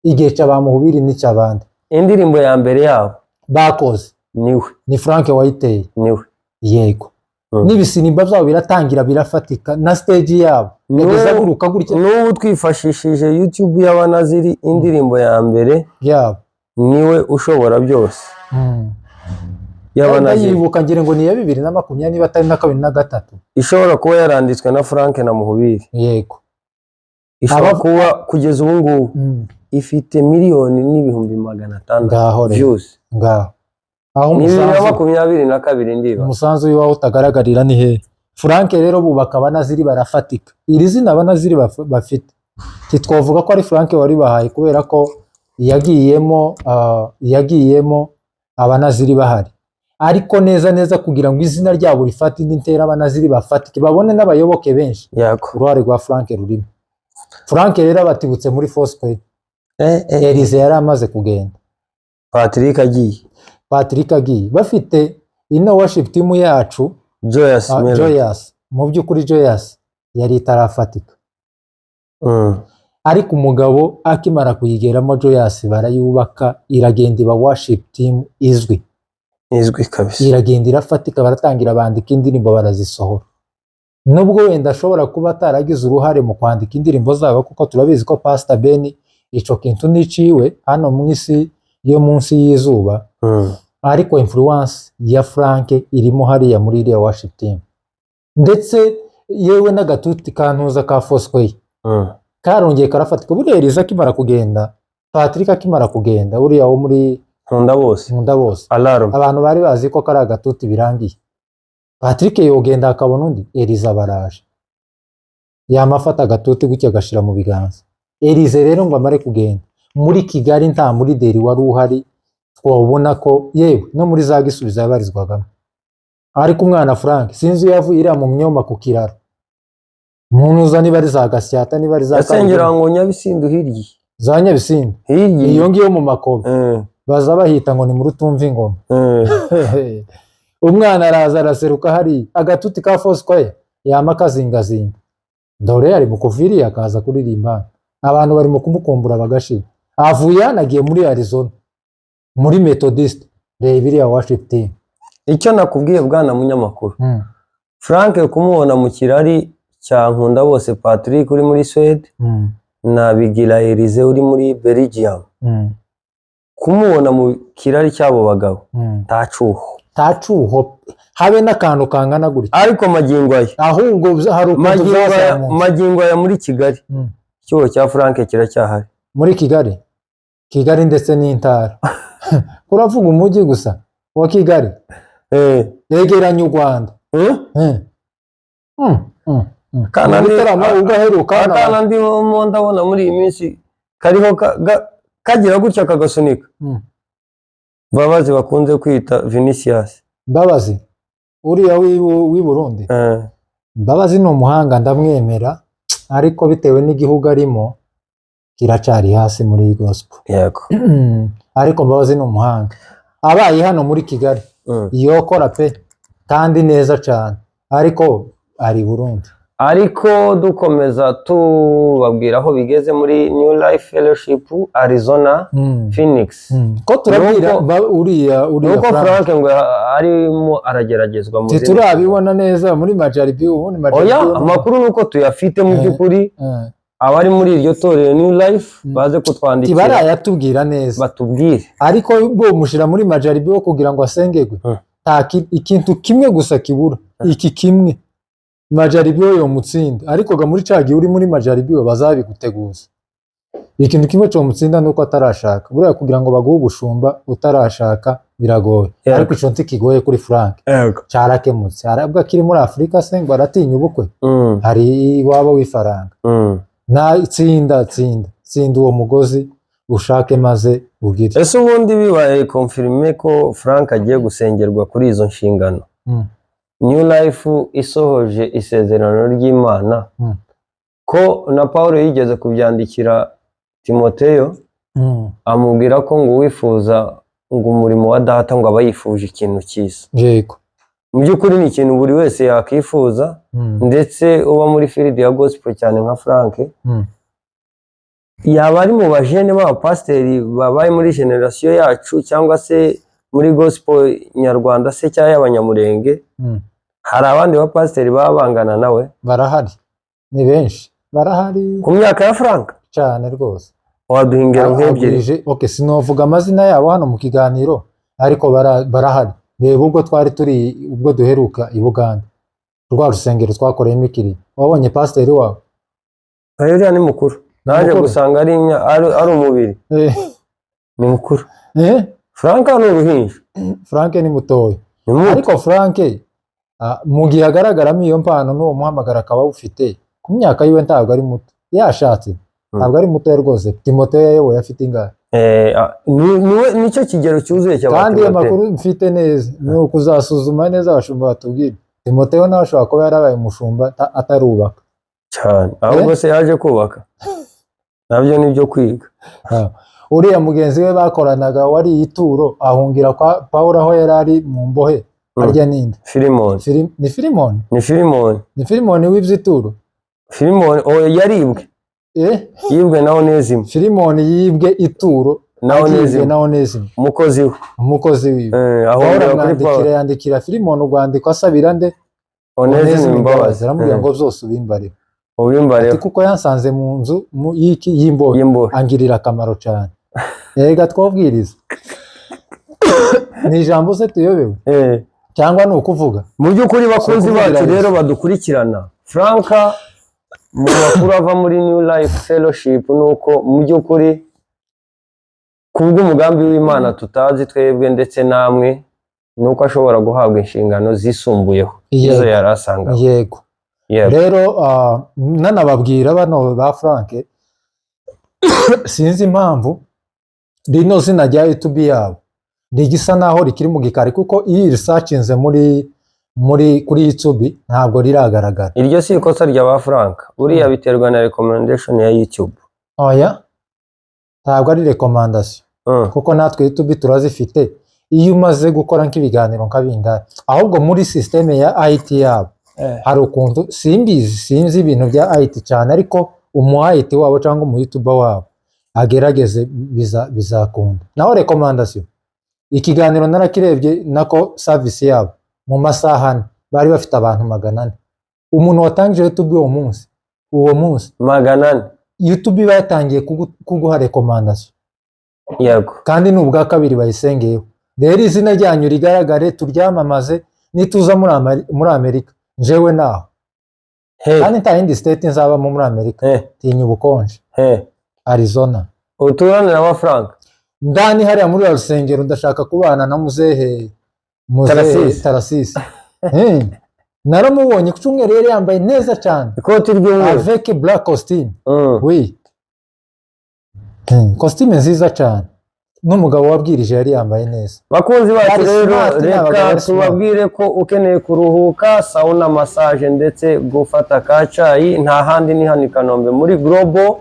igihe cy'abamuhubiri n'icyabandi indirimbo ya mbere yabo bakoze niwe ni Frank wayiteye. niwe Yego. N'ibisinimba byabo biratangira birafatika na stage yabo nigeza guruka gutya. N'ubu twifashishije YouTube y'Abanaziri indirimbo ya mbere yabo niwe ushobora byose. y'Abanaziri yibuka ngire ngo ni ya 2020 niba atari na 2023 ishobora kuba yaranditswe na Frank na Muhubiri. Yego. Ishobora kuba kugeza ubu ngubu ifite miliyoni n'ibihumbi 500 views. Ngaho aho umusanzu 2022 ndiba umusanzu wiwaho utagaragarira ni he. Frank rero bubaka Abanaziri barafatika. Iri zina Abanaziri bafite titwovuga ko ari Frank wari bahaye kubera ko yagiyemo Abanaziri bahari, ariko neza kugira ngo izina ryabo rifate indi ntera Abanaziri bafatike babone n'abayoboke benshi. Uruhare rwa Frank rurimo. Frank rero batibutse muri Foursquare. Elise yari amaze kugenda, Patrick agiye bafite ino worship team yacu Joyous. Mu by'ukuri Joyous yari itarafatika. Ariko umugabo akimara kuyigeramo Joyous barayubaka iragenda iba worship team izwi kabisa, iragenda irafatika baratangira bandika indirimbo barazisohora. Nubwo wenda ashobora kuba ataragize uruhare mu kwandika indirimbo zabo kuko turabizi ko Pastor Ben ico kintu niciwe hano mu isi yo munsi y'izuba. Ariko influence ya Frank irimo hariya muri iriya worship team, ndetse yewe n'agatuti kantuza ka Foursquare karongeye karafatika. Buriya Elisa akimara kugenda, Patrick akimara kugenda, uriya wo muri Nkunda bose abantu bari bazi ko kari agatuti birangiye. Patrick yogenda akabona undi Elisa baraje yamafata agatuti gutya gashira mu biganza. Elise rero ngo amare kugenda muri Kigali nta muri deri wari uhari, twabona ko yewe no muri za Gisubizo yabarizwagamo. Ariko umwana Frank sinzi yavuye ira mu myoma ku kiraro muntu uzani bari za Gasyata ni bari za Yasengera ngo Nyabisindu hiryi za Nyabisindu iyo ngiyo mu Makobe baza bahita ngo ni mu Rutumva ingoma. Umwana araza araseruka hari agatuti ka Foursquare yamakazingazinga, dore yari mu kuviri akaza kuririmba abantu bari mu kumukumbura bagashira. Avuye anagiye muri Arizona muri Methodist rebiri ya worship team. Icyo nakubwiye bwana munyamakuru, Frank kumubona mu kirari cya Nkunda bose Patrick uri muri Swede na Bigira Elise uri muri Belgium, kumubona mu kirari cyabo bagabo tacuho habe n'akantu kangana gutya. Ariko magingo aya ahubwo hari magingo aya muri Kigali cyo cya Frank kiracyahari muri Kigali ndetse n'intara. Kuravuga umujyi gusa wa Kigali yegeranye u Rwanda. Kana ndimo ndabona muri iyi minsi kariho kagira gutya kagasunika. Mbabazi bakunze kwita Vinicius. Mbabazi uriya w'i Burundi. Mbabazi no muhanga ndamwemera, ariko bitewe n'igihugu arimo kiracari hasi muri gospel. Yego. Ariko Mbabazi no muhanga abaye hano muri Kigali yokora pe kandi neza cyane, ariko ari Burundi. Ariko dukomeza tubabwira aho bigeze muri New Life Fellowship Arizona Phoenix. Ko turabwira uriya Frank ngo arimo arageragezwa mu turabibona neza muri Majaribi. Ubundi amakuru nuko tuyafite mu by'ukuri. Abari muri iryo torero New Life baze kutwandikira barayatubwira neza batubwire, ariko bo mushira muri Majaribi wo kugira ngo asengegwe ikintu kimwe gusa kibura. Iki kimwe Majaribi yo mutsinda, ariko ga muri cagi uri muri Majaribi bazabiguteguza. Ikintu kimwe cyo mutsinda nuko atarashaka. Buriya kugira ngo baguhe ubushumba utarashaka biragoye. Ariko ico ntikigoye kuri Frank carakemutse. Arabwa kiri muri Afrika se ngo aratinya ubukwe. Hari waba wifaranga na tsinda uwo mugozi ushake maze ugire. Ese ubundi bibaye confirme ko Frank agiye gusengerwa kuri izo nshingano. New Life isohoje isezerano ry'Imana ko na Paulo yigeze kubyandikira Timoteyo amubwira ko ngo wifuza ngo umurimo wa data ngo abayifuje ikintu cyiza. Yego. Mu by'ukuri ni ikintu buri wese yakifuza, ndetse uba muri field ya gospel cyane nka Frank yaba ari mu bajene b'abapasiteri babaye muri generasiyo yacu cyangwa se muri gospel nyarwanda se cyangwa y'abanyamurenge, hari abandi bapasiteri baba bangana nawe? Barahari, ni benshi barahari Ku myaka ya Frank cyane rwose. waduha ingero nk'ebyiri? Okay, sinovuga amazina yabo hano mu kiganiro, ariko barahari. Reba ubwo duheruka i Buganda, rwa rusengero twakoreyemo ikiri, wabonye pasiteri wabo? Uriya ni mukuru, naje gusanga ari umubiri. Ni mukuru. Frank ni uruhinja. Frank ni mutoya, ariko Frank mu gihe agaragaramo iyo mpano n'uwo muhamagara akaba awufite, ku myaka yiwe ntabwo ari muto, yashatse ntabwo ari muto rwose. Timoteyo yayoboye afite ingano. Nicyo kigero cyuzuye cy'abantu. Kandi amakuru mfite neza ni ukuzasuzuma neza abashumba batubwira. Timoteyo nawe ashobora kuba yarabaye umushumba atarubaka cyane, ahubwo se yaje kubaka. Nabyo ni byo kwiga. Uriya mugenzi we bakoranaga wari ituro ahungira kwa Pawulo aho yari ari mu mbohe, arya ninde? Filimoni. Ni Filimoni? Ni Filimoni w'iby'ituro. Filimoni yaribwe. Yibwe na Onezimo. Filimoni yibwe ituro na Onezimo. Umukozi wiwe. Ahora yandikira Filimoni urwandiko asabira nde? Onezimo imbabazi. Aramubwira ngo zose ubimbarire. Ati kuko yansanze mu nzu y'imbohe angirira akamaro cyane. Ega twabwiriza. Ni ijambo se tuyobewe? Cyangwa ni ukuvuga? Mu by'ukuri bakunzi bacu rero badukurikirana, Frank mu makuru ava muri New Life Fellowship nuko mu by'ukuri kubw'umugambi w'Imana tutazi twebwe ndetse namwe, nuko ashobora guhabwa inshingano zisumbuyeho izo yari asanga. Yego. Rero nanababwira bano ba Frank, sinzi impamvu rino zina rya YouTube yabo rigisa naho rikiri mu gikari, kuko iyi researchinze kuri YouTube ntabwo riragaragara. Iryo si ikosa rya ba Frank, uriya biterwa na recommendation ya YouTube. Oya, ntabwo ari recommendation, kuko natwe YouTube turazifite. Iyo umaze gukora nk'ibiganiro nk'abingahe, ahubwo muri system ya IT yabo hari ukuntu sinzi ibintu bya IT cyane, ariko umu-IT wabo cyangwa umu-YouTuber wabo agerageze bizakunda. Naho recommendation, ikiganiro narakirebye nako service yabo mu masaha 4 bari bafite abantu 400. Umuntu watangije YouTube uwo munsi 400 YouTube batangiye kuguha recommendation. Yego. Kandi n'ubwa kabiri bayisengeyeho. Rero izina ryanyu rigaragare, turyamamaze, nituza muri Amerika njewe naho. Kandi nta yindi state nzaba muri Amerika. Tinya ubukonje. Arizona. Uturane na wa Frank? Ndani hariya muri rusengero ndashaka kubana na muzehe Tarasisi. Naramubonye ku cyumweru rero yambaye neza cyane. Ikoti ry'umweru avec black costume. Oui. Costume nziza cyane. N'umugabo wabwirije yari yambaye neza. Bakunzi bacu rero, reka tubabwire ko ukeneye kuruhuka, sauna, massage ndetse gufata ka cyayi, nta handi ni hano i Kanombe muri Global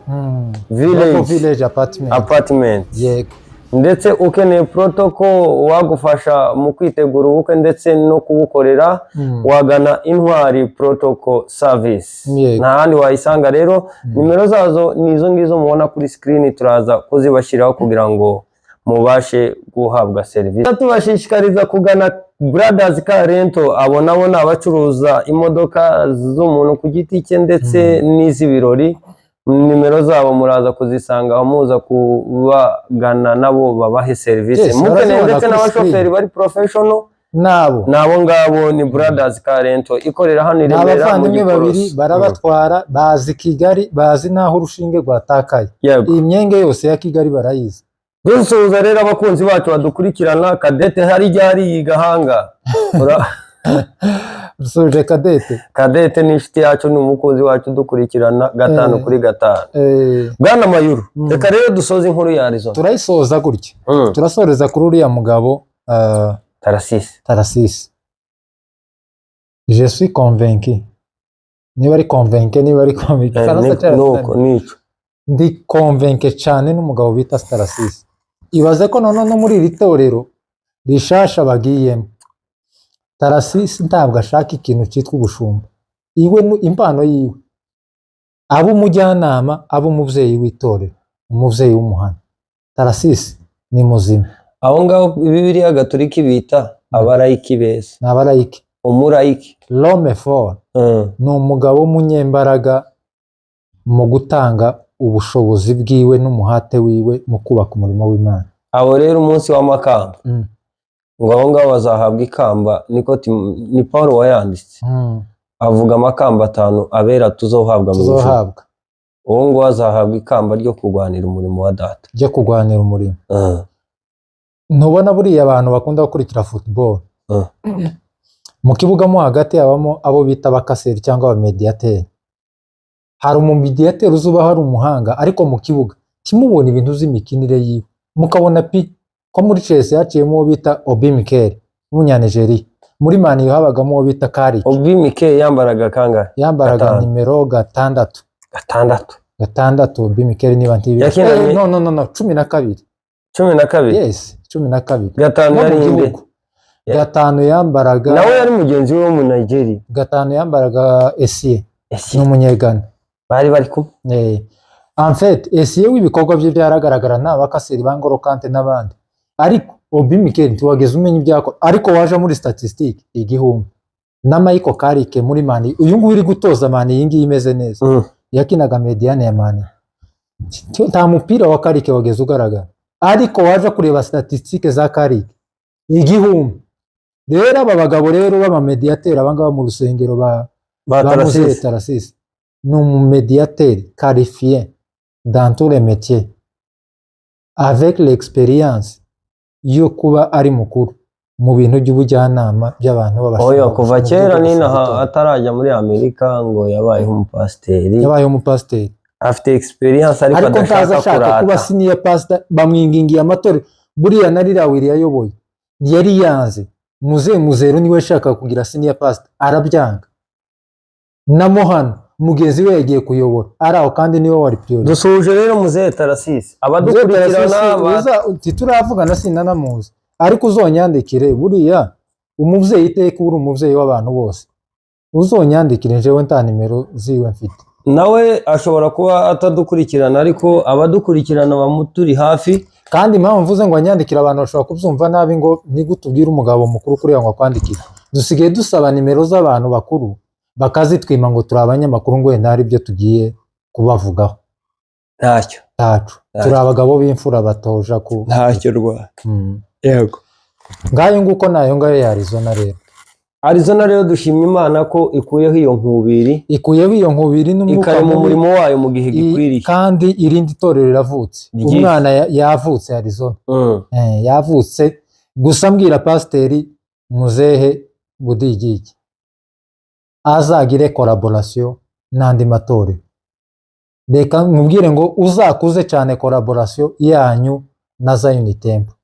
Village Apartment. Yego. Ndetse ukeneye protocol wagufasha mu kwitegura ubukwe ndetse no kubukorera, wagana Intwari Protocol Service. Nta handi wayisanga rero. Nimero zazo ni izo ngizo mubona kuri screen, turaza kuzibashyiraho kugira ngo mubashe guhabwa serivisi. Tubashishikariza kugana Brothers Car Rental, abona abacuruza imodoka z'umuntu ku giti cye ndetse n'iz'ibirori. Nimero zabo muraza kuzisanga aho muza kubagana nabo babahe serivisi. Mukeneye ndetse n'abashoferi bari professional nabo ngabo ni Brothers Car Rental ikorera hano i Remera. Abavandimwe babiri barabatwara, bazi Kigali, bazi naho urushinge rwatakaye. Iyi myenge yose ya Kigali barayizi. Dusuhuza rero abakunzi bacu badukurikirana. Kadete hari ryari Gahanga. Rusuje Kadete ni inshuti yacu, ni umukunzi wacu dukurikirana 5 kuri 5. Bwana Mayuru, reka rero dusoze inkuru ya Arizona. Turayisoza gutya. Turasoreza kuri uriya mugabo Tarasisi. Je suis convaincu. Niba ari convaincu, niba ari convaincu. Ndi convaincu cyane n'umugabo bita Tarasisi. Ibaze ko none no muri iri torero rishasha bagiyemo, Tarasisi ntabwo ashaka ikintu cyitwa ubushumba. Iwe impano yiwe abo umujyanama, abo umubyeyi w'itorero. umuvyeyi w'umuhana. Tarasisi ni muzima. aho ngaho Bibiliya Gatolika bita abarayiki beza. N'abarayiki. Umurayiki. L'homme fort ni umugabo w'umunyembaraga mu gutanga ubushobozi bwiwe n'umuhate wiwe mu kubaka umurimo w'Imana. Abo rero umunsi w'amakamba ngo aho ngaho bazahabwa ikamba, ni Paulo wayanditse. Avuga amakamba 5 abera tuzohabwa mu ijuru. Uwo ngo azahabwa ikamba ryo kurwanira umurimo wa data. Ryo kurwanira umurimo. Ntubona buriya abantu bakunda gukurikira football. Mu kibuga mo hagati habamo abo bita abakaseri cyangwa abamediateri. Hari umumediateri uzuba hari umuhanga, ariko mu kibuga timubona ibintu z'imikinire yiwe. Mukabona ko muri Chelsea yaciyemo uwo bita Obi Mikel w'Umunyanigeriya. Muri Man U habagamo uwo bita Carrick. Obi Mikel yambaraga kangahe? Yambaraga nimero 6. 6 Obi Mikel niba ntibi. No 12. 12. Yes, 12. 5 yari inde? 5 yambaraga. Nawe yari mugenzi we mu Nigeria. 5 yambaraga Esie. N'umunyegana. Bari kumwe. En fait, Esie w'ibikorwa bye byaragaragara n'abakaseri bangoro Kante n'abandi. Ariko Obi Mikel ntiwageze umenya ibyako, ariko waje muri statistique igihumbi. Na Michael Carrick muri Man, uyu nguyu uri gutoza Man iyi ngiyi imeze neza. Yakinaga mediane ya Man. Nta mupira wa Carrick wageze ugaragara. Ariko waje kureba statistique za Carrick igihumbi. Rero aba bagabo rero baba mediateur abangaba mu rusengero ba Tarasisi. Ni umumediateur qualifié dans tous les métiers avec l'expérience yo kuba ari mukuru mu bintu by'ubujyanama by'abantu babashaka. Oya kuva kera nina atarajya muri Amerika ngo yabayeho umupasiteri. Afite experience ariko adashaka kuba senior pastor. Bamwingingiye amatorero. Buriya narira wiri yayoboye yari yanze muzero niwe shaka kugira senior pastor, arabyanga. Na Mohana mugenzi we yagiye kuyobora araho kandi niwe wari priority. Dusuje rero muzehe Tarasisi abadukurikirana turavugana sinanamuzi, ariko uzonyandikire buriya umuvyeyi iteka uri umuvyeyi w'abantu bose. Uzonyandikire njewe nta nimero ziwe mfite. Nawe ashobora kuba atadukurikirana, ariko abadukurikirana bamuturi hafi. Kandi impamvu mvuze ngo anyandikira abantu bashobora kubyumva nabi ngo nigutubwira umugabo mukuru kuri ngo akwandikire. Dusigaye dusaba nimero z'abantu bakuru bakazitwima ngo turi abanyamakuru ngo wenda hari ibyo tugiye kubavugaho. Ntacyo. Turi abagabo b'imfura batoja ku ntacyo rwa. Yego. Ngayo nguko nayo ngayo ya Arizona rero. Arizona rero dushimye Imana ko ikuyeho iyo nkubiri. N'umwuka ikari mu murimo wayo mu gihe gikwiriye. Kandi irindi torero riravutse. Umwana yavutse Arizona. Yavutse. Gusa mbwira pasiteri muzehe Budigiki azagire collaboration n'andi matorero. Reka mubwire ngo uzakuze cyane collaboration yanyu na Zion Temple,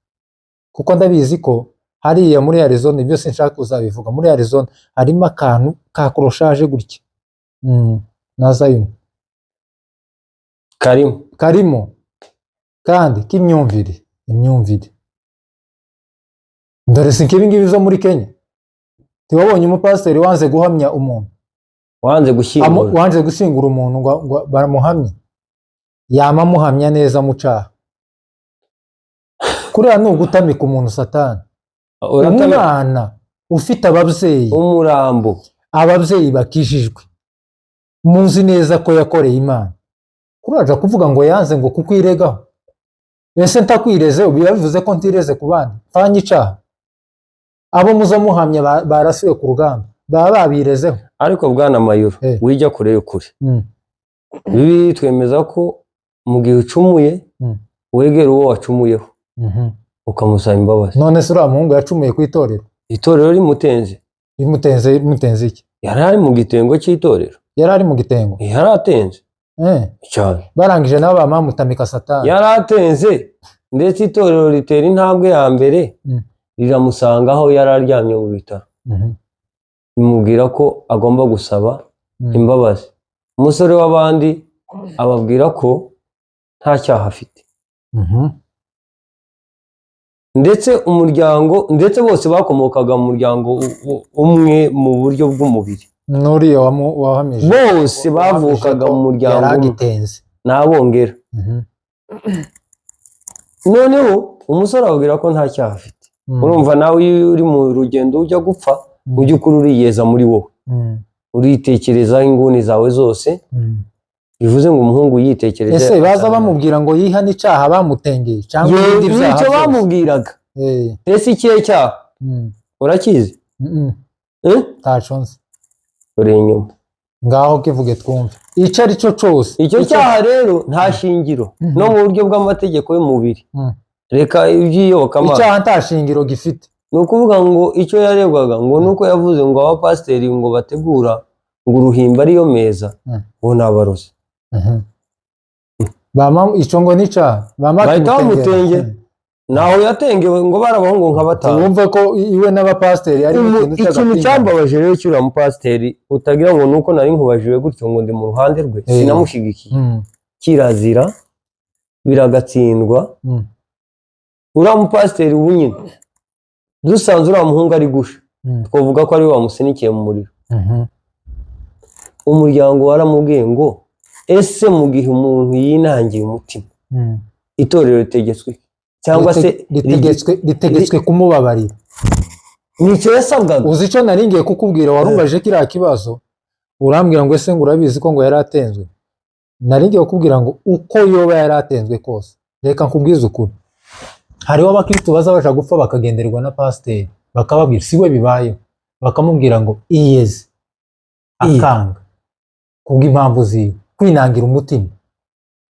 kuko ndabizi ko hariya muri Arizona ibyo sinshaka kuzabivuga. Muri Arizona harimo akantu ka crochet gutya na Zion karimo kandi k'imyumvire. Ndore sinkibi ngibi zo muri Kenya. Tiwabonye umupasiteri wanze guhamya umuntu, wanze gushingura umuntu ngo baramuhamye, yama muhamya neza mucaha. Kuriya ni ugutamika umuntu Satani. Umwana ufite ababyeyi umurambo, ababyeyi bakijijwe, muzi neza ko yakoreye Imana, kuraja kuvuga ngo yanze ngo kukwiregaho. Ese ntakwireze bivuze ko ntireze ku bandi fanye icaha. Abo muzo muhamya barasuye ku rugamba baba babirezeho. Ariko bwana Mayuro wijya kure kure. Bibi twemeza ko mu gihe ucumuye wegera uwo wacumuyeho ukamusaba imbabazi. None se uriya muhungu yacumuye ku itorero? Itorero rimutenze iki? Yari ari mu gitengo cy'itorero. Yari ari mu gitengo? Yari atenze cyane. Barangije nabo bamamutamika Satani. Yari atenze ndetse itorero ritera intambwe ya mbere riramusanga aho yari aryamye mu bitaro. Bimubwira ko agomba gusaba imbabazi. Umusore w'abandi ababwira ko nta cyaha afite. Ndetse umuryango, ndetse bose bakomokaga mu muryango umwe mu buryo bw'umubiri. Nuriya wahamije bose bavukaga mu muryango yaragitenze n'abongera. noneho umusore ababwira ko nta cyaha afite. Urumva nawe iyo uri mu rugendo ujya gupfa ujya ukuri uriyeza muri wowe, uritekerezaho inguni zawe zose. Bivuze ngo umuhungu yitekereze. Ese baza bamubwira ngo yihane icyaha bamutengeye cyangwa ibindi byaha nicyo bamubwiraga. Ese ikihe cyaha urakizi? Tacunze uri inyuma ngaho kivuge twumve icyo ari cyo cyose. Icyo cyaha rero nta shingiro no mu buryo bw'amategeko y'umubiri. Reka iby'iyobokamana icyaha nta shingiro gifite. ni ukuvuga ngo icyo yaregwaga ngo nuko yavuze ngo abapasiteri ngo bategura ngo uruhimba ariyo meza ngo nabarozi. Icyo ngo nicyaha bahita bamutengera. Naho yatengewe ngo barabahungu nka batanu. Wumva ko iwe n'abapasiteri ari ikintu cyambabaje rero cy'uriya mupasiteri utagira ngo nuko nari nkubajije gutyo ngo ndi mu ruhande rwe sinamushyigikiye. Kirazira biragatsindwa. Uriya mupasiteri ubu nyine dusanze uriya muhungu ari gusha twavuga ko ari we wamusinikiye mu muriro. Umuryango waramubwiye ngo ese mu gihe umuntu yinangiye umutima itorero ritegetswe cyangwa se ritegetswe kumubabarira. Nicyo yasabwaga. Uzi icyo nari ngiye kukubwira warumbaje kiriya kibazo urambwira ngo ese ngo urabizi ko ngo yari atenzwe. Nari ngiye kukubwira ngo uko yoba yari atenzwe kose reka nkubwize ukuri. Hariho abakristo baza baje gupfa bakagenderwa na pasiteri bakababwira si we bibayeho bakamubwira ngo iyeze akanga kubw'impamvu ziwe kwinangira umutima.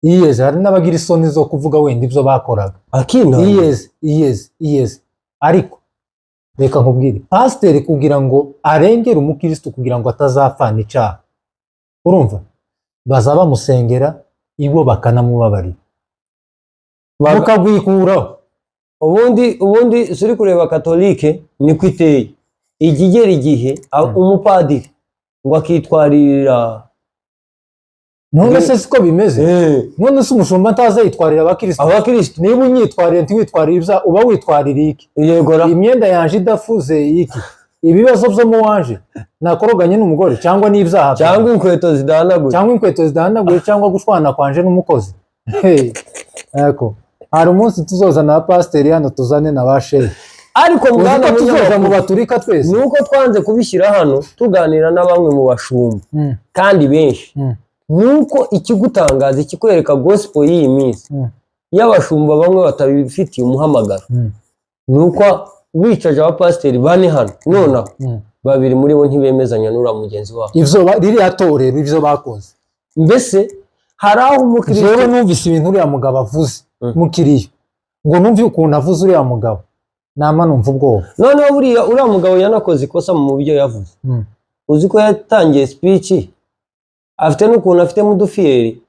Iyeze hari n'abagira isoni zo kuvuga wenda ibyo bakoraga. Iyeze ariko reka nkubwire pasiteri kugira ngo arengere umukristo kugira ngo atazapfana icyaha urumva baza bamusengera ibo bakanamubabarira bakagwikuraho. Ubundi suri kureba katolike niko iteye. Ikigera igihe umupadiri ngo akitwarira. None se siko bimeze? None se umushumba ntaza yitwarira abakristo. Niba unyitwarira ntiwitwarira ibya uba witwarira iki? Yegora imyenda yanje idafuze iki? Ibibazo byo mu wanje nakoroganye n'umugore cyangwa n'ibyaha cyangwa inkweto zidahanaguye cyangwa gushwana kwanje n'umukozi. Eko hari umunsi tuzoza na pasiteri hano tuzane na bashehe. Ariko mwana tuzoza mu baturika twese. Nuko twanze kubishyira hano tuganira na bamwe mu bashumba kandi benshi. Nuko ikigutangaza ikikwereka gospel y'iyi minsi y'abashumba bamwe batabifitiye umuhamagaro. Nuko wicaje abapasiteri bane hano nona babiri muri bo ntibemezanya n'ura mugenzi wabo. Ivyo ririya torero ivyo bakoze. Mbese hari aho umukristo rero numvise ibintu uriya mugabo avuze mukiriyo ngo numve ukuntu avuze uriya mugabo nama numva ubwoba. Noneho buriya uriya mugabo yanakoze ikosa mu byo yavuze. Uzi ko yatangiye speech afite n'ukuntu afite mu dufiyeri.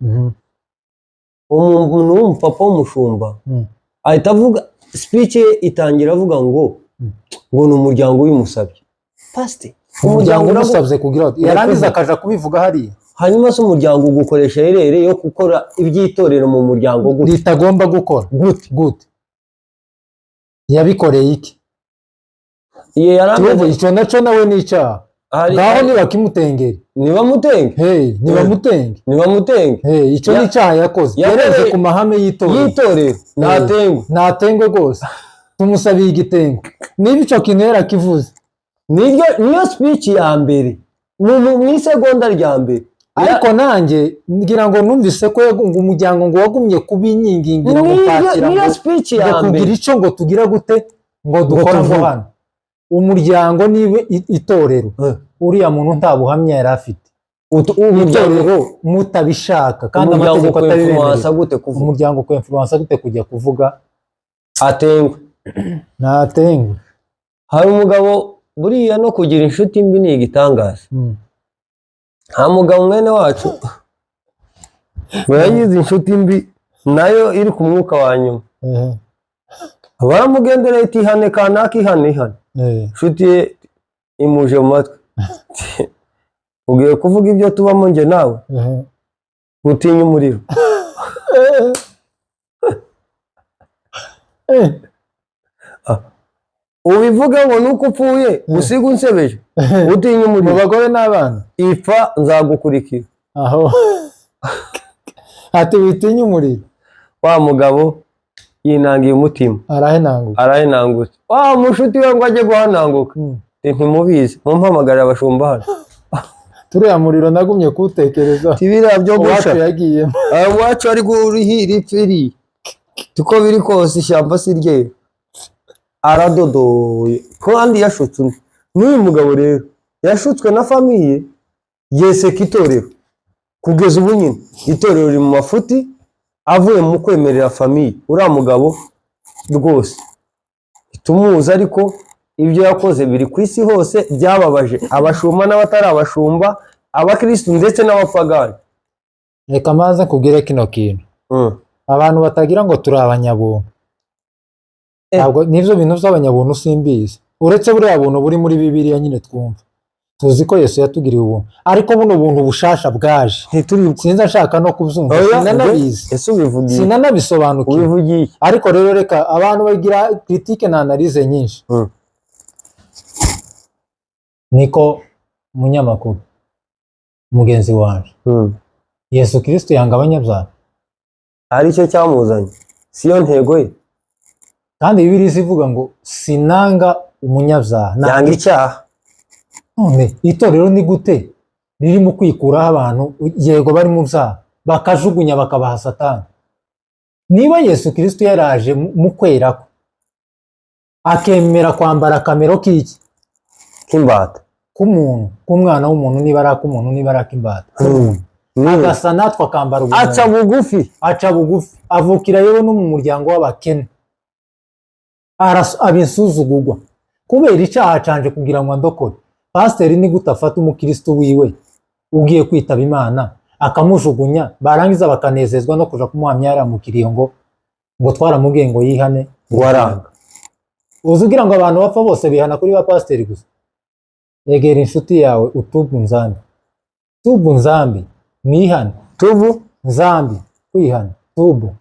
Umuntu w'umupapa w'umushumba ahita avuga speech itangira avuga ngo ni umuryango w'imusabye. Pastor umuryango urasabye kugira yarangiza akaja kubivuga hariya. Hanyuma se umuryango ugukoresha herere yo gukora ibyitorero mu muryango gute litagomba gukora gute yabikoreye iki? Iye yarangiza icyo naco nawe nicyaha ngaho nibakimutengere nibamutenge icyo nicyaha yakoze yarenze ku mahame y'itorero natengwe rwose tumusabiye igitengo. Niba icyo kintu yarakivuze niyo speech ya mbere mu isegonda rya mbere. Ariko nanjye ngira ngo numvise ko umuryango ngo wagumye kubinyingingira gupatira niyo speech ya mbere kugira icyo ngo tugira gute ngo dukora ngo hano umuryango niwe itorero uriya muntu nta buhamya yari afite. Itorero mutabishaka kandi amategeko atabibemerera. Umuryango ko influence gute kujya kuvuga atengwe natengwe. Hari umugabo buriya no kugira inshuti mbi ni igitangaza. Nta mugabo mwene wacu yagize inshuti mbi nayo iri ku mwuka wa nyuma. Baramugendereye iti ihane kanaka ihane. Inshuti ye imuje mu matwi. Ugiye kuvuga ibyo tubamo nge nawe utinya umuriro. Ubivuga ngo nuko upfuye usiga unsebeje utinya umuriro. Mu bagore n'abana ipfa nzagukurikira. Aho ati witinya umuriro. wa mugabo yinangiye umutima arahenangutse wa mushuti we ngo ajye guhananguka ntimubizi mumpamagarira abashumba hano turiya muriro nagumye kuwutekereza tibira byo uwacu gusha yagiyemo wacu ari guhira ipfiri tuko biri kose ishyamba si rye aradodoye kandi yashutse undi n'uyu mugabo rero yashutswe na famiye yeseka itorero kugeza ubu nyine itorero riri mu mafuti avuye mu kwemerera famiye uriya mugabo rwose tumuzi ariko ibyo yakoze biri ku isi hose byababaje abashumba n'abatari abashumba abakristo ndetse n'abapagani. reka maze kubwire kino kintu abantu batagira ngo turi abanyabuntu ntabwo n'ivyo bintu by'abanyabuntu simbizi uretse buriya buntu buri muri Bibiliya nyine twumva tuzi ko Yesu yatugiriye ubuntu ariko buno buntu bushasha bwaje sinzi nshaka no kubyumva sinanabizi sinanabisobanukiwe ariko rero reka abantu bagira critique na analyse nyinshi niko munyamakuru mugenzi wanje Yesu Kristo yanga abanyabyaha ari cyo cyamuzanye siyo ntego ye kandi Bibiliya ivuga ngo sinanga umunyabyaha yanga icyaha none itorero ni gute riri mu kwikuraho abantu yego bari mu byaha bakajugunya bakabaha Satani niba Yesu Kristo yaraje mu kwera ko akemera kwambara kamero k'iki k'imbata k'umuntu k'umwana w'umuntu niba ari ak'umuntu niba ari ak'imbata agasa natwe akambara aca bugufi avukira yewe no mu muryango w'abakene abisuzugurwa kubera icyaha canje kugira ngo andokore. Pasiteri ni gute afata umukristo wiwe ugiye kwitaba Imana akamujugunya barangiza bakanezezwa no kuja kumuhamya yaramukiriye ngo twaramubwiye ngo yihane waranga uzugira ngo abantu bapfa bose bihana kuri ba pasiteri gusa. Egera inshuti yawe utubu nzambi nihane tubu nzambi kwihana tubu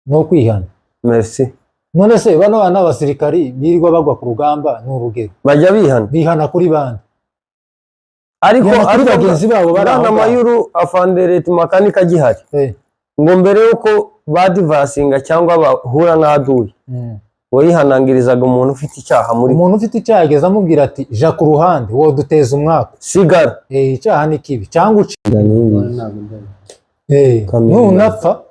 no kwihana. Merci. None se bano bana abasirikari birirwa bagwa ku rugamba n'urugero bajya bihana kuri bande ariko ari bagenzi babo barana mayuru afanderete makanika gihari ngo mbere yuko badivasinga cyangwa bahura n'aduye wayihanangirizaga umuntu ufite icyaha muri umuntu ufite icyaha ageze amubwira ati ja ku ruhande wo duteza umwaka sigara icyaha ni kibi cyangwa ucira nunapfa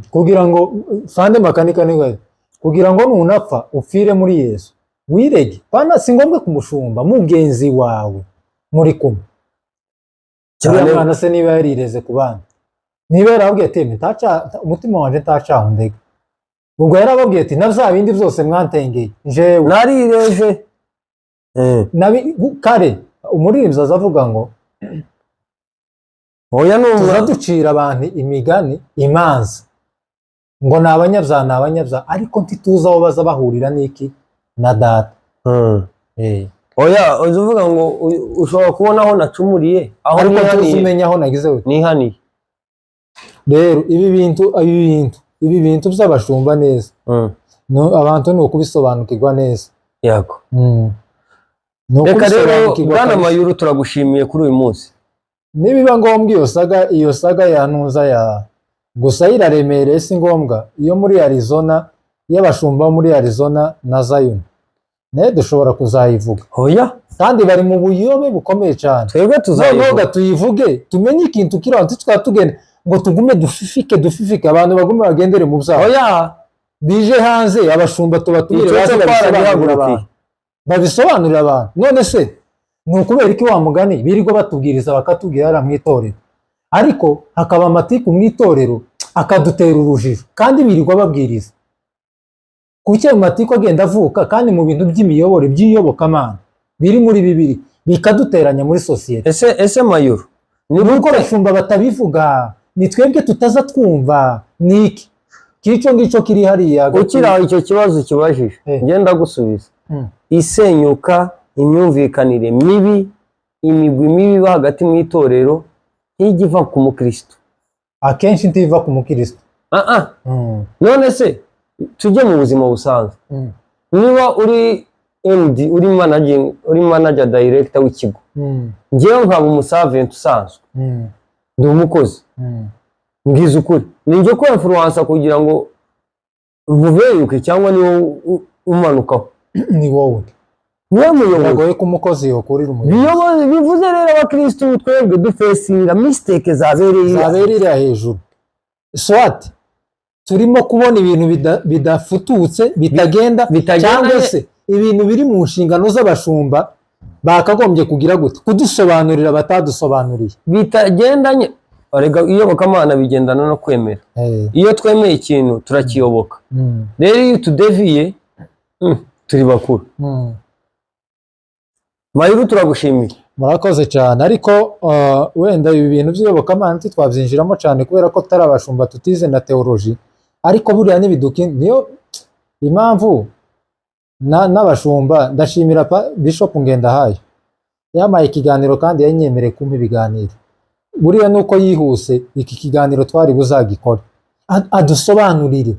kugira ngo fande makanika ni kugira ngo nunapfa upfire muri Yesu wirege pana si ngombwa kumushumba mugenzi wawe muri kumwe cyane mwana se niba yarireze ku bana niba yarabwiye ati umutima wanje ntacaho ndege ubwo yarababwiye ati navya bindi byose mwantengeye jewe narireje kare umuririmbyi azavuga ngo oya tuzaducira abantu imigani imanza ngo ni abanyabyaha ariko ntituzi aho baza bahurira n'iki na data. Oya uzuvuga ngo ushobora kubona aho nacumuriye aho umenya aho nagize nihaniye. Rero ibi bintu by'abashumba neza abantu ni ukubisobanukirwa neza yego. Reka rero Bwana Mayuru turagushimiye kuri uyu munsi. Nibiba ngombwa iyo saga yanuza ya gusa iraremereye si ngombwa iyo muri Arizona y'abashumba muri Arizona na Zion naye dushobora kuzayivuga. Oya kandi bari mu buyobe bukomeye cyane. Twebwe tuzayivuga tuyivuge tumenye ikintu kiri aho twatugenda ngo tugume dufifike abantu bagume bagendere mu byaha. Oya bije hanze abashumba tubatumire babisobanurira abantu. None se ni ukubera iki wa mugani birirwa batubwiriza bakatubwira ara mu itorero ariko hakaba amatiku mu itorero akadutera urujijo kandi birirwa babwiriza kuki ayo matiku agenda avuka kandi mu bintu by'imiyobore by'iyobokamana biri muri Bibiliya bikaduteranya muri sosiyete. Ese Mayuru ni uko abashumba batabivuga ni twebwe tutaza twumva niki kico ngico kiri hariya ukiraho icyo kibazo kibajije ngenda gusubiza isenyuka imyumvikanire mibi imigwi mibi hagati mu itorero ntigiva ku mukristo akenshi ntiva ku mukristo. None se tujye mu buzima busanzwe niba uri MD uri manager director w'ikigo ngewe nkaba umusavent usanzwe ndi umukozi ngize ukuri ninjye ko influence kugira ngo nkuveyuke cyangwa niwo umanukaho ni wowe niwe muyobozi biragoye ko umukozi yokurira umuyobozi bivuze rero abakristo twebwe dufesinga mistake zabereye hejuru swat turimo kubona ibintu bidafututse bitagenda cyangwa se ibintu biri mu nshingano z'abashumba bakagombye kugira gute kudusobanurira batadusobanuriye bitagendanye arega iyobokamana bigendana no kwemera iyo twemeye ikintu turakiyoboka rero iyo tudeviye turi bakuru Mayuru turagushimiye murakoze cyane ariko wenda ibi bintu by'iyobokamana twabyinjiramo cyane kubera ko tutari abashumba tutize na teoloji ariko buriya n'ibiduki niyo impamvu n'abashumba ndashimira Bishop Ngendahayo yamaye ikiganiro kandi yanyemereye kumpa ibiganiro buriya nuko yihuse iki kiganiro twari buzagikora adusobanurire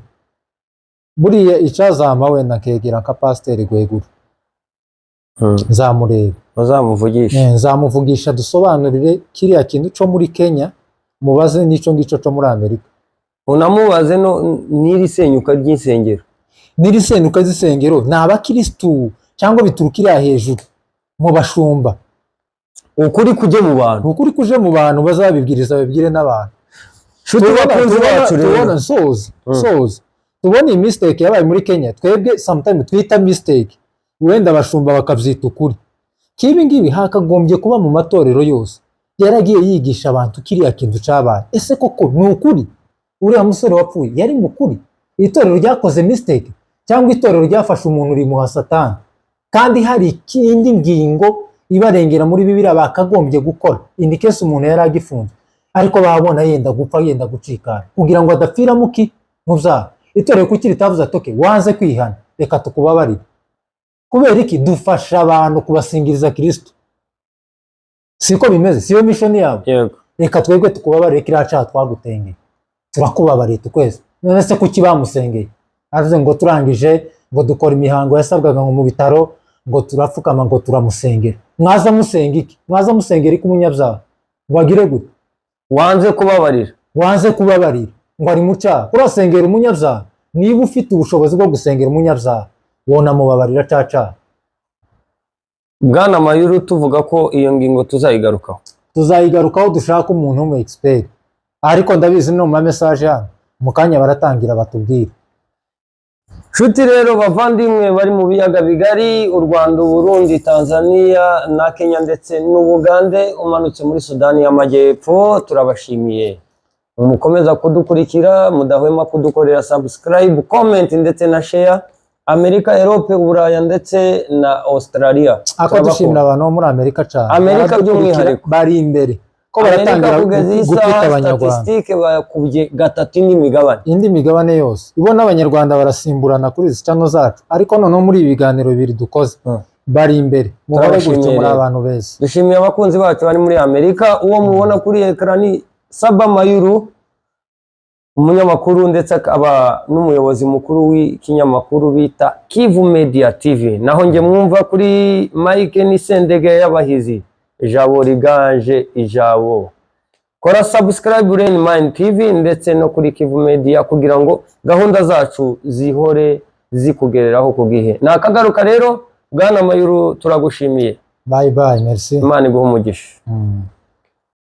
buriya icazama wenda nkegera nka Pasiteri Rwegura nzamureba nzamuvugisha dusobanurire kiriya kintu cyo muri Kenya mubaze n'ico ngico cyo muri Amerika unamubaze n'iri senyuka ry'insengero n'iri senyuka z'isengero ni abakristu cyangwa biturukira hejuru mu bashumba ukuri kuje mu bantu bazabibwiriza babibwire n'abantu shuti bakunze bacu rero soza tubona iyi mistake yabaye muri Kenya twebwe sometimes twita mistake wenda abashumba bakavyita ukuri kibi ngibi hakagombye kuba mu matorero yose yaragiye yigisha abantu kiriya kintu cabaye ese koko ni ukuri uriya musore wapfuye yari mukuri itorero ryakoze mistake cyangwa itorero ryafashe umuntu uri muha Satani kandi hari ikindi ngingo ibarengera muri Bibiliya bakagombye gukora in case umuntu yari agifunze ariko babona yenda gupfa yenda gucikana kugira ngo adapfira muki muzaba itorero kuki ritavuze atoke wanze kwihana reka tukubabarire kubera iki dufasha abantu kubasingiriza Kristo siko bimeze siyo mission yabo reka twebwe tukubabarire kiriya cyaha twagutengeye turakubabariye tukwese none se kuki bamusengeye avuze ngo turangije ngo dukora imihango yasabwaga ngo mu bitaro ngo turapfukama ngo turamusengera mwaza musenga iki mwaza musengera iki umunyabyaha ngo agire gute wanze kubabarira ngo ari mu cyaha urasengera umunyabyaha niba ufite ubushobozi bwo gusengera umunyabyaha wona mubabarira caca Bwana Mayuru tuvuga ko iyo ngingo tuzayigarukaho dushaka umuntu mu expert ariko ndabizi no mu message hano mukanya baratangira batubwira shuti rero bavandimwe bari mu biyaga bigari u Rwanda Burundi Tanzania na Kenya ndetse n'Ubugande umanutse muri Sudani y'Amajyepfo turabashimiye mukomeza kudukurikira mudahwema kudukorera subscribe comment ndetse na share Amerika Europe Uburaya ndetse na Australia ako dushimira abantu bo muri Amerika cyane Amerika by'umwihariko bari imbere ko baratangira gupita abanyarwanda statistique bakubye gatatu indi migabane yose ibona abanyarwanda barasimburana kuri izi channel zacu ariko noneho muri ibiganiro bibiri dukoze bari imbere mubaye gutyo muri abantu beza dushimiye abakunzi bacu bari muri Amerika uwo mubona kuri ekrani Saba Mayuru umunyamakuru ndetse akaba n'umuyobozi mukuru w'ikinyamakuru bita Kivu Media TV naho nge mwumva kuri Mike ni Sendege y'abahizi ijabo riganje ijabo kora subscribe Rain Mind TV ndetse no kuri Kivu Media kugira ngo gahunda zacu zihore zikugereraho ku gihe nakagaruka rero Bwana Mayuru turagushimiye bye merci Imana iguhe umugisha